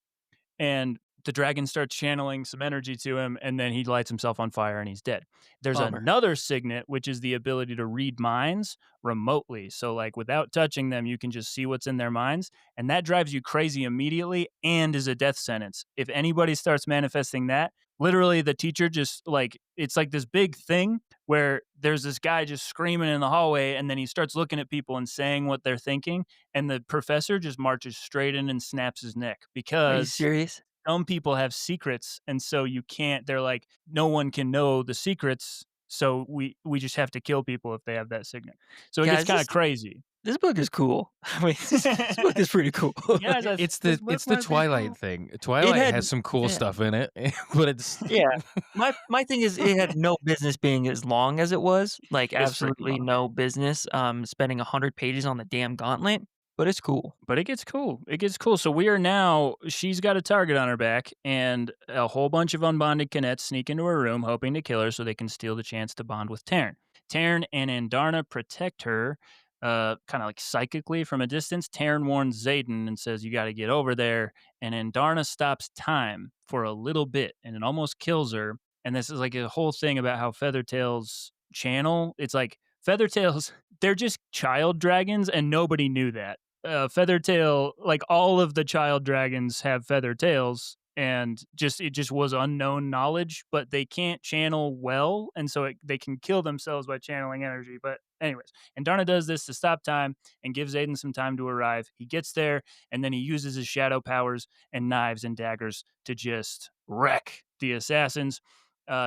And the dragon starts channeling some energy to him, and then he lights himself on fire and he's dead. There's Bummer. another signet, which is the ability to read minds remotely. So, like, without touching them, you can just see what's in their minds, and that drives you crazy immediately and is a death sentence. If anybody starts manifesting that, literally the teacher just like it's like this big thing where there's this guy just screaming in the hallway, and then he starts looking at people and saying what they're thinking, and the professor just marches straight in and snaps his neck Are you because serious? some people have secrets, and so you can't they're like, "No one can know the secrets, so we just have to kill people if they have that signet." So it gets Guys, kinda crazy. this book is cool. I mean, this book is pretty cool. Guys, It's this the book it's the might be Twilight cool. thing. It Twilight had has some cool yeah. stuff in it, but it's Yeah. My thing is it had no business being as long as it was, like, It's freaking absolutely long. no business, spending 100 pages on the damn gauntlet, but it's cool. But it gets cool. It gets cool. So we are now she's got a target on her back, and a whole bunch of unbonded cadets sneak into her room hoping to kill her so they can steal the chance to bond with Taryn. Taryn and Andarna protect her, kind of like psychically from a distance. Taryn warns Xayden and says, "You got to get over there." And Andarna stops time for a little bit, and it almost kills her. And this is like a whole thing about how Feathertail's channel. It's like Feathertail's they're just child dragons, and nobody knew that. Feathertail, like all of the child dragons have feather tails, and it just was unknown knowledge, but they can't channel well, and so they can kill themselves by channeling energy. But anyways, and Darna does this to stop time and gives Aiden some time to arrive. He gets there, and then he uses his shadow powers and knives and daggers to just wreck the assassins,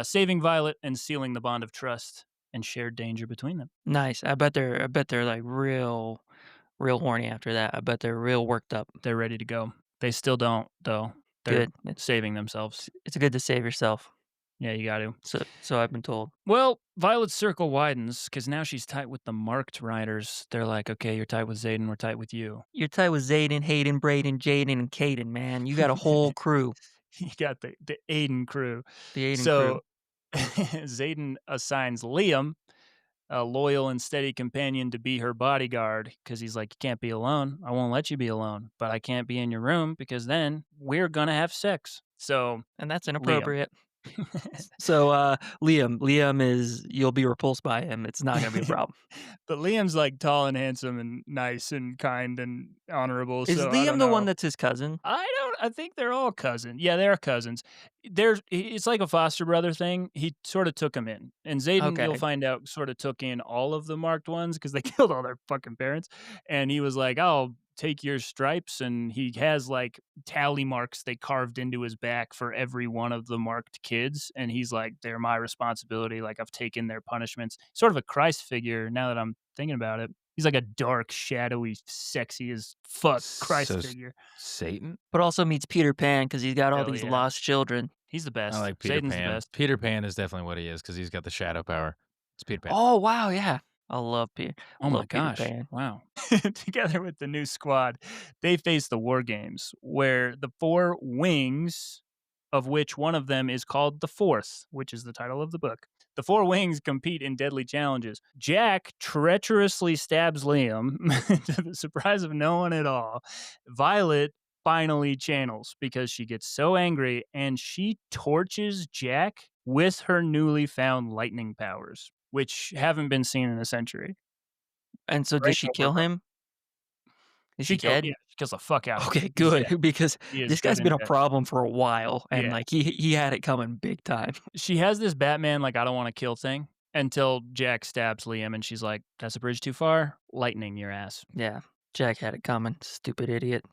saving Violet and sealing the bond of trust and shared danger between them. Nice. I bet they're like real horny after that. I bet they're real worked up. They're ready to go. They still don't, though. They're Good. saving themselves. It's good to save yourself. Yeah, you got to. So I've been told. Well, Violet's circle widens because now she's tight with the marked riders. They're like, okay, you're tight with Xayden, we're tight with you. You're tight with Xayden, Hayden, Braden, Jaden, and Caden, man. You got a whole crew. You got the Aiden crew. The Aiden crew. So Xayden assigns Liam, a loyal and steady companion, to be her bodyguard because he's like, you can't be alone. I won't let you be alone, but I can't be in your room because then we're going to have sex. So, And that's Liam. inappropriate. So Liam is you'll be repulsed by him. It's not gonna be a problem. But Liam's like tall and handsome and nice and kind and honorable. Is So I Liam don't the one know. that's his cousin? I think they're all cousins. Yeah, they're cousins. It's like a foster brother thing. He sort of took him in. And Xayden, you'll Okay. find out, sort of took in all of the marked ones because they killed all their fucking parents. And he was like, "I'll take your stripes." And he has like tally marks they carved into his back for every one of the marked kids. And he's like, "They're my responsibility. Like I've taken their punishments." Sort of a Christ figure now that I'm thinking about it. He's like a dark, shadowy, sexy as fuck So Christ figure. Satan? But also meets Peter Pan because he's got all Hell these yeah. lost children. He's the I best. like Peter Satan's the Pan. best. Peter Pan is definitely what he is because he's got the shadow power. It's Peter Pan. Oh wow, yeah. I love Peter. Oh my Love Peter gosh. Pan. Wow. Together with the new squad, they face the war games where the four wings, of which one of them is called the fourth, which is the title of the book. The four wings compete in deadly challenges. Jack treacherously stabs Liam to the surprise of no one at all. Violet finally channels because she gets so angry and she torches Jack with her newly found lightning powers, which haven't been seen in a century. And so does Right she over kill her. him? Is he Yeah, dead? she kills the fuck out of him. Okay, He's dead. good. Because He is this dead guy's and been a dead. problem for a while, and Yeah. like he had it coming big time. She has this Batman, like, I don't wanna kill thing until Jack stabs Liam, and she's like, "That's a bridge too far. Lightning your ass." Yeah, Jack had it coming. Stupid idiot.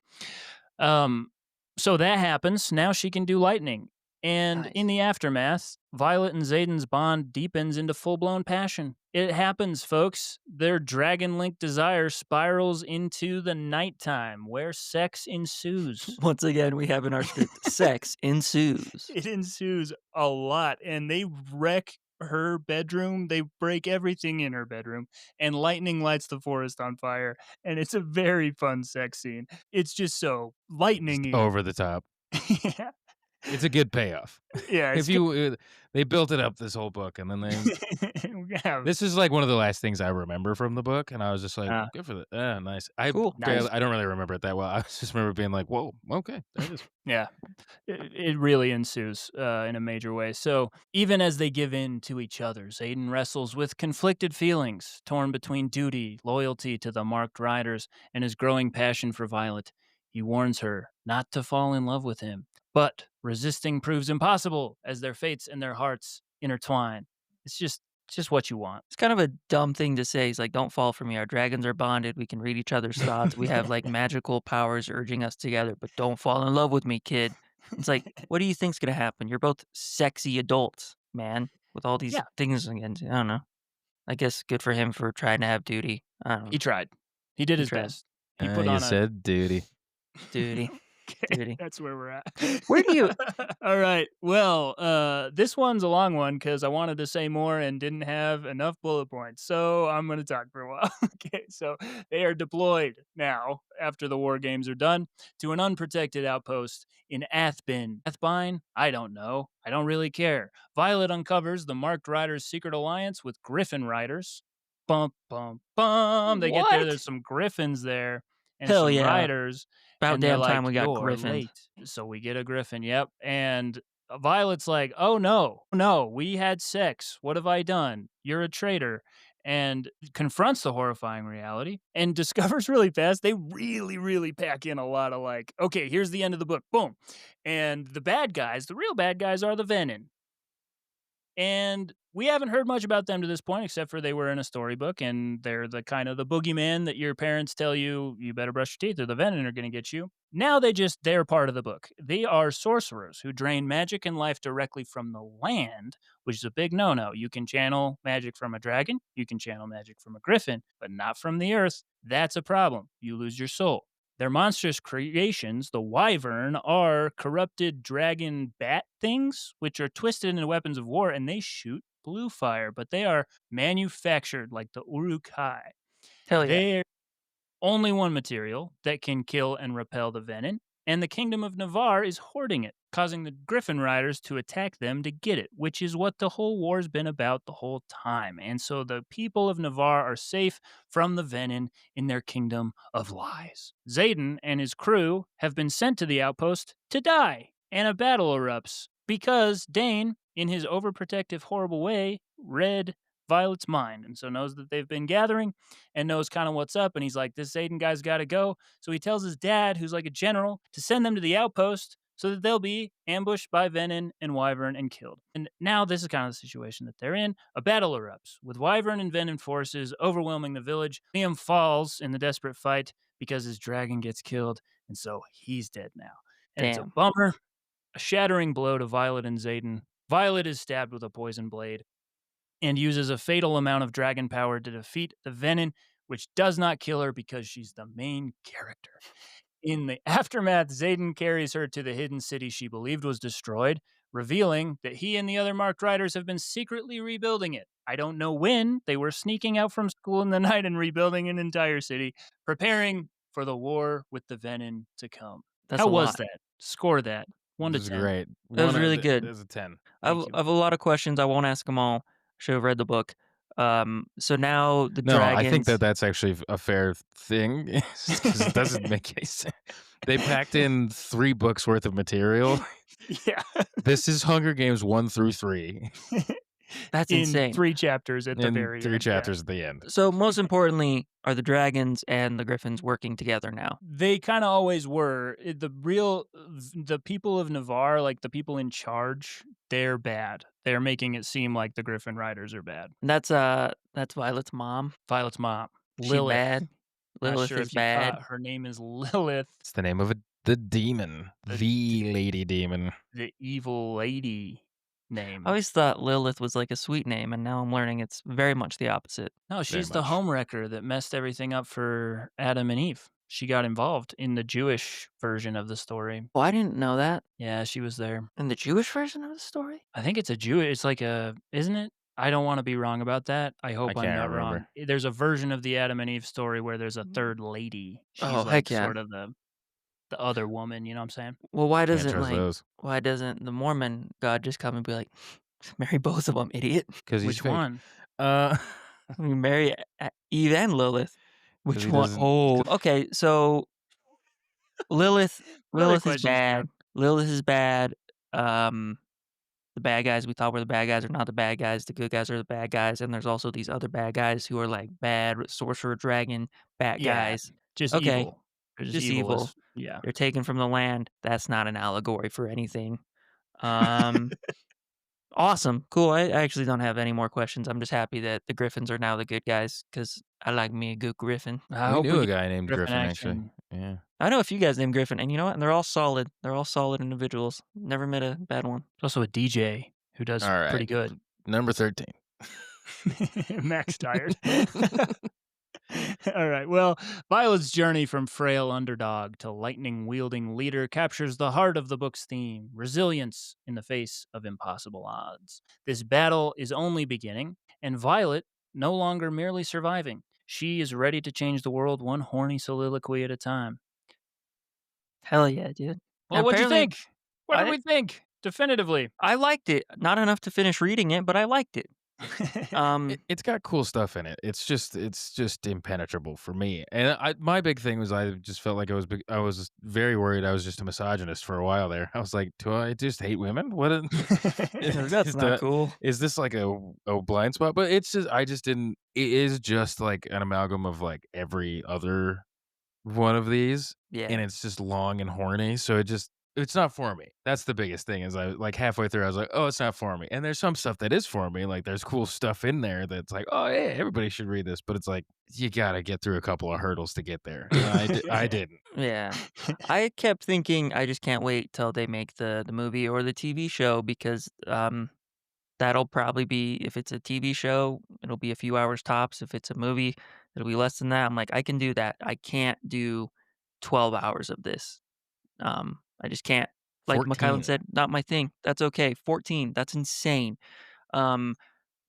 Um, so that happens. Now she can do lightning. And in Nice. the aftermath, Violet and Xayden's bond deepens into full-blown passion. It happens, folks. Their dragon-linked desire spirals into the nighttime, where sex ensues. Once again, we have in our script sex ensues. It ensues a lot, and they wreck her bedroom. They break everything in her bedroom, and lightning lights the forest on fire. And it's a very fun sex scene. It's just so Just lightning-y. over the top. Yeah, It's a good payoff. yeah. If you, they built it up this whole book, and then Yeah, this is like one of the last things I remember from the book, and I was just like, uh, good for that. Nice. Cool. Nice. I don't really remember it that well. I just remember being like, whoa, okay, there it is. yeah. It really ensues in a major way. So even as they give in to each other, Xayden wrestles with conflicted feelings, torn between duty, loyalty to the marked riders, and his growing passion for Violet. He warns her not to fall in love with him, but resisting proves impossible as their fates and their hearts intertwine. It's just what you want. It's kind of a dumb thing to say. He's like, "Don't fall for me. Our dragons are bonded. We can read each other's thoughts. We have like magical powers urging us together, but don't fall in love with me, kid." It's like, what do you think's gonna happen? You're both sexy adults, man, with all these Yeah, things against you. I don't know. I guess good for him for trying to have duty. I don't know. he tried. He did He his tried. best. He put You on a said duty. Duty. Okay, Duty. that's where we're at. Where do you All right. Well, this one's a long one because I wanted to say more and didn't have enough bullet points. So I'm going to talk for a while. Okay. So they are deployed now after the war games are done to an unprotected outpost in Athbin. Athbine? I don't know. I don't really care. Violet uncovers the Marked Riders' secret alliance with Griffin Riders. Bum, bum, bum. They get there. What? There's some Griffins there and Hell some yeah. riders, About and they're damn like, time we got "You're Gryphons. late." So we get a Griffin, yep, and Violet's like, "Oh, no. No, we had sex. What have I done? You're a traitor." And confronts the horrifying reality and discovers really fast they really, really pack in a lot of like, "Okay, here's the end of the book. Boom." And the bad guys, the real bad guys are the Venin. And we haven't heard much about them to this point, except for they were in a storybook, and they're the kind of the boogeyman that your parents tell you you better brush your teeth or the venom are going to get you. Now they're part of the book. They are sorcerers who drain magic and life directly from the land, which is a big no-no. You can channel magic from a dragon, you can channel magic from a griffin, but not from the earth. That's a problem. You lose your soul. Their monstrous creations, the wyvern, are corrupted dragon bat things, which are twisted into weapons of war, and they shoot blue fire, but they are manufactured like the Urukai. Hell yeah. They're only one material that can kill and repel the venom, and the Kingdom of Navarre is hoarding it, causing the Griffin Riders to attack them to get it, which is what the whole war's been about the whole time. And so the people of Navarre are safe from the venom in their kingdom of lies. Xayden and his crew have been sent to the outpost to die, and a battle erupts because Dane, in his overprotective, horrible way, read Violet's mind and so knows that they've been gathering and knows kind of what's up. And he's like, this Xayden guy's got to go. So he tells his dad, who's like a general, to send them to the outpost so that they'll be ambushed by Venin and Wyvern and killed. And now this is kind of the situation that they're in. A battle erupts with Wyvern and Venin forces overwhelming the village. Liam falls in the desperate fight because his dragon gets killed. And so he's dead now. And it's a Damn. bummer, a shattering blow to Violet and Xayden. Violet is stabbed with a poison blade and uses a fatal amount of dragon power to defeat the Venin, which does not kill her because she's the main character. In the aftermath, Xayden carries her to the hidden city she believed was destroyed, revealing that he and the other Marked Riders have been secretly rebuilding it. I don't know when. They were sneaking out from school in the night and rebuilding an entire city, preparing for the war with the Venin to come. That's How a was lot. that? Score that. 1 to This is 10. great. That was really good. There's a 10. Thank you. I have a lot of questions. I won't ask them all. Should have read the book. So now the No, I think dragons. that's actually a fair thing because it doesn't make any sense. They packed in 3 books worth of material. Yeah. This is Hunger Games 1 through 3 That's In insane. 3 chapters at the and very 3 end. Yeah. chapters at the end. So most importantly, are the dragons and the griffins working together now? They kinda always were. The people of Navarre, like, the people in charge, they're bad. They're making it seem like the Griffin Riders are bad. And that's Violet's mom. Violet's mom, She Lilith. bad. Not Lilith sure is if you bad. caught, her name is Lilith, It's the name of the demon, The the lady demon. the evil lady name. I always thought Lilith was like a sweet name, and now I'm learning it's very much the opposite. No, Very she's the much. homewrecker that messed everything up for Adam and Eve. She got involved in the Jewish version of the story. Oh, I didn't know that. Yeah, she was there. In the Jewish version of the story? I think it's it's like a, isn't it? I don't wanna be wrong about that. I hope I'm can't not wrong. remember. There's a version of the Adam and Eve story where there's a third lady. She's Oh, like heck yeah. sort of the other woman, you know what I'm saying? Well, why Can't doesn't trust those why doesn't the Mormon God just come and be like, marry both of them, idiot? because he's Which fake. one? You marry Eve and Lilith. 'Cause Which he one? doesn't- Oh, okay. So Lilith What other is questions you bad. have? Lilith is bad. The bad guys we thought were the bad guys are not the bad guys. The good guys are the bad guys, and there's also these other bad guys who are like bad sorcerer dragon bat Yeah, guys. just Okay, evil. They're just evil. as yeah. They're taken from the land. That's not an allegory for anything. Um, awesome, cool. I actually don't have any more questions. I'm just happy that the Griffins are now the good guys because I like me a good Griffin. I we hope knew we a get guy named Griffin Griffin, actually. action. Yeah. I know a few guys named Griffin, and you know what? And they're all solid. They're all solid individuals. Never met a bad one. There's also a DJ who does All right. pretty good. Number 13. Max tired. All right. Well, Violet's journey from frail underdog to lightning wielding leader captures the heart of the book's theme: resilience in the face of impossible odds. This battle is only beginning, and Violet no longer merely surviving. She is ready to change the world one horny soliloquy at a time. Hell yeah, dude. And Well, what'd you apparently, think? What did I we think? Definitively. I liked it. Not enough to finish reading it, but I liked it. Um, It's got cool stuff in it. It's just impenetrable for me. And my big thing was I just felt like I was very worried I was just a misogynist for a while there. I was like, do I just hate women? that's Is not that cool. is this like a blind spot? But it's just I just didn't. It is just like an amalgam of like every other one of these, and Yeah. it's just long and horny, so it's not for me. That's the biggest thing is I like, halfway through, I was like, "Oh, it's not for me." And there's some stuff that is for me, like, there's cool stuff in there that's like, "Oh, yeah, everybody should read this," but it's like, you gotta get through a couple of hurdles to get there, and I didn't. Yeah. I kept thinking I just can't wait till they make the movie or the TV show because that'll probably be if it's a TV show, it'll be a few hours tops. If it's a movie, it'll be less than that. I'm like, I can do that. I can't do 12 hours of this. I just can't. Like McKylon 14. said, not my thing. That's okay. 14, that's insane. Um,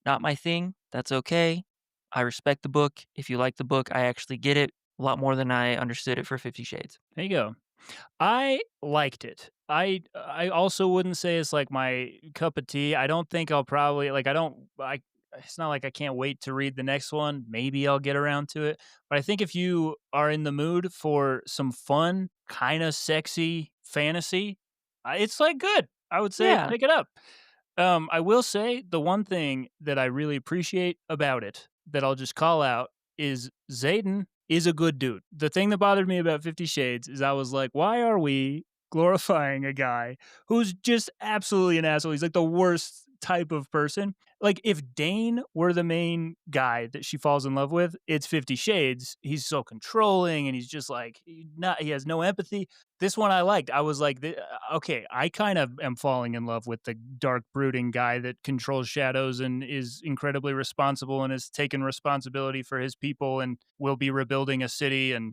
Not my thing. That's okay. I respect the book. If you like the book, I actually get it a lot more than I understood it for 50 Shades. There you go. I liked it. I also wouldn't say it's like my cup of tea. I don't think I'll probably like I it's not like I can't wait to read the next one. Maybe I'll get around to it. But I think if you are in the mood for some fun, kind of sexy fantasy, it's like good. I would say Yeah. pick it up. I will say the one thing that I really appreciate about it that I'll just call out is Xayden is a good dude. The thing that bothered me about 50 Shades is I was like, why are we glorifying a guy who's just absolutely an asshole? He's like the worst type of person. Like if Dane were the main guy that she falls in love with, it's 50 Shades. He's so controlling and he's just like he has no empathy. This one I liked. I was like, okay, I kind of am falling in love with the dark, brooding guy that controls shadows and is incredibly responsible and has taken responsibility for his people and will be rebuilding a city and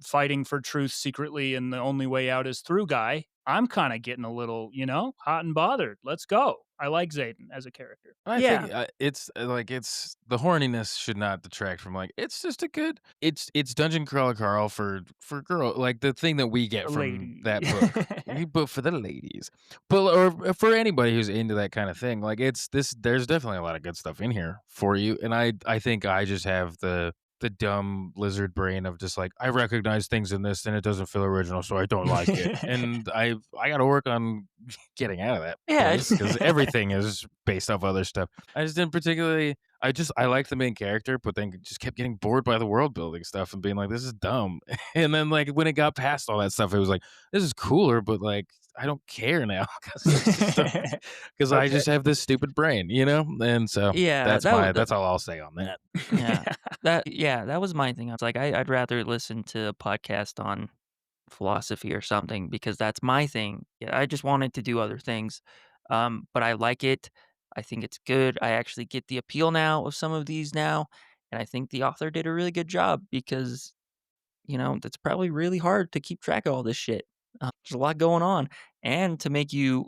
fighting for truth secretly. And the only way out is through guy. I'm kind of getting a little, hot and bothered. Let's go. I like Xayden as a character. I Yeah. think, it's, like, it's the horniness should not detract from, like, it's just a good it's Dungeon Crawler Carl for girl like, the thing that we get A from lady. that book. But for the ladies. But or for anybody who's into that kinda thing, like, it's this there's definitely a lot of good stuff in here for you, and I think I just have the dumb lizard brain of just like, I recognize things in this and it doesn't feel original, so I don't like it, and I gotta work on getting out of that Yeah. place because everything is based off other stuff. I just didn't particularly. I liked the main character, but then just kept getting bored by the world building stuff and being like, "This is dumb." And then like when it got past all that stuff, it was like, "This is cooler," but like I don't care now because I Okay. just have this stupid brain, you know. And so Yeah. That was that's all I'll say on that. yeah. That was my thing. I was like, I'd rather listen to a podcast on philosophy or something because that's my thing. Yeah, I just wanted to do other things. But I like it. I think it's good. I actually get the appeal now of some of these now. And I think the author did a really good job because, that's probably really hard to keep track of all this shit. There's a lot going on. And to make you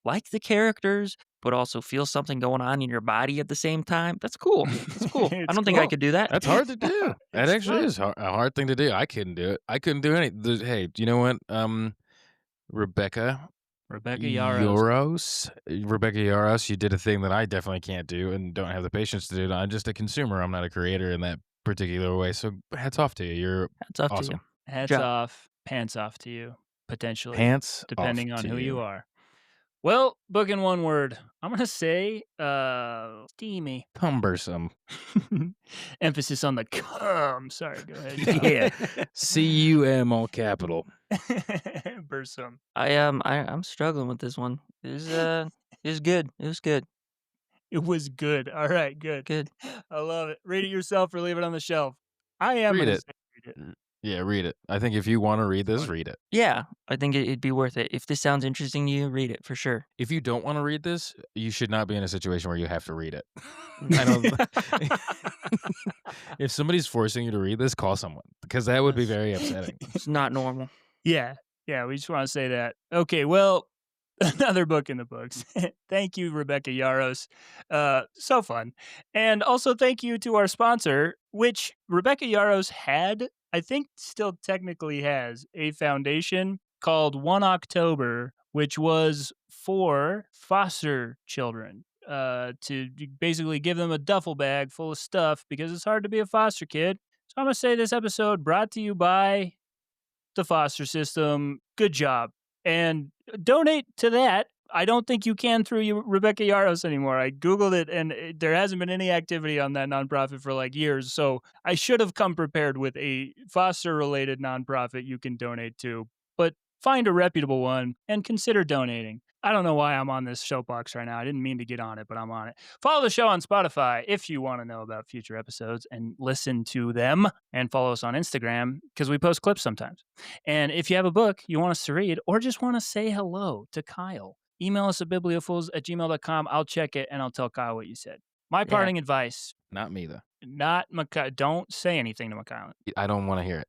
like the characters, but also feel something going on in your body at the same time. That's cool. That's cool. I It's don't think I cool. could do that. That's hard to do. That It's actually fun. is a hard thing to do. I couldn't do it. I couldn't do any. Hey, do you know what? Rebecca Rebecca Yaros. Rebecca Yaros, you did a thing that I definitely can't do and don't have the patience to do. I'm just a consumer. I'm not a creator in that particular way. So hats off to you. You're That's up to you. awesome. Good Hats job. off, pants off to you, potentially, Pants off depending on to who you you. are. Well, book in one word. I'm gonna say steamy. Cumbersome. Emphasis on the cum. Sorry, go ahead, Yeah. Tom. CUM all capital. Bursum. I'm struggling with this one. It was good. It was good. It was good. All right, good. Good. I love it. Read it yourself or leave it on the shelf. I am Read gonna it. say read it. Yeah, read it. I think if you want to read this, read it. Yeah, I think it'd be worth it. If this sounds interesting to you, read it for sure. If you don't want to read this, you should not be in a situation where you have to read it. I don't. If somebody's forcing you to read this, call someone because that would be very upsetting. It's not normal. Yeah. Yeah, we just want to say that. Okay, well, another book in the books. Thank you, Rebecca Yaros. So fun. And also thank you to our sponsor, which Rebecca Yaros had, I think still technically has, a foundation called 1 October, which was for foster children. To basically give them a duffel bag full of stuff because it's hard to be a foster kid. So I'm going to say this episode brought to you by the foster system. Good job. And donate to that. I don't think you can through Rebecca Yaros anymore. I Googled it and there hasn't been any activity on that nonprofit for like years. So I should have come prepared with a foster related nonprofit you can donate to. But find a reputable one and consider donating. I don't know why I'm on this soapbox right now. I didn't mean to get on it, but I'm on it. Follow the show on Spotify if you want to know about future episodes and listen to them. And follow us on Instagram because we post clips sometimes. And if you have a book you want us to read or just want to say hello to Kyle, email us at bibliofools@gmail.com. I'll check it and I'll tell Kyle what you said. My parting advice, Not me, though. not don't say anything to McKyle. I don't want to hear it.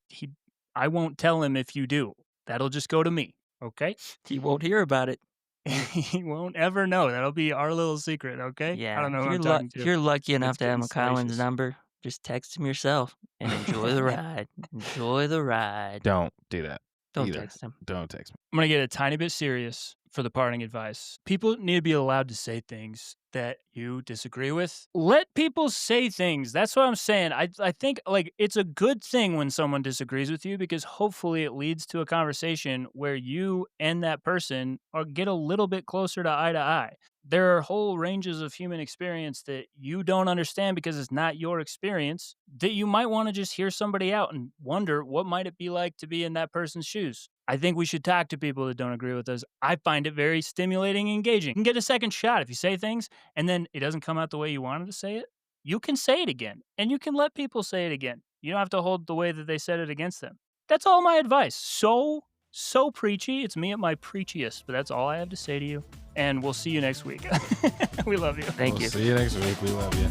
I won't tell him if you do. That'll just go to me, okay? He won't hear about it. He won't ever know. That'll be our little secret, okay? Yeah, I don't know who if I'm talking to. you're lucky enough It's to have getting McCollin's salacious. number, just text him yourself and enjoy the ride. Enjoy the ride. Don't do that. Don't either. text him. Don't text me. I'm going to get a tiny bit serious for the parting advice. People need to be allowed to say things that you disagree with. Let people say things. That's what I'm saying. I think like it's a good thing when someone disagrees with you because hopefully it leads to a conversation where you and that person are get a little bit closer to eye. There are whole ranges of human experience that you don't understand because it's not your experience that you might want to just hear somebody out and wonder what might it be like to be in that person's shoes. I think we should talk to people that don't agree with us. I find it very stimulating and engaging. You can get a second shot if you say things and then it doesn't come out the way you wanted to say it. You can say it again and you can let people say it again. You don't have to hold the way that they said it against them. That's all my advice. So preachy. It's me at my preachiest, but that's all I have to say to you. And we'll see you next week. We love you. Thank you. See you next week. We love you.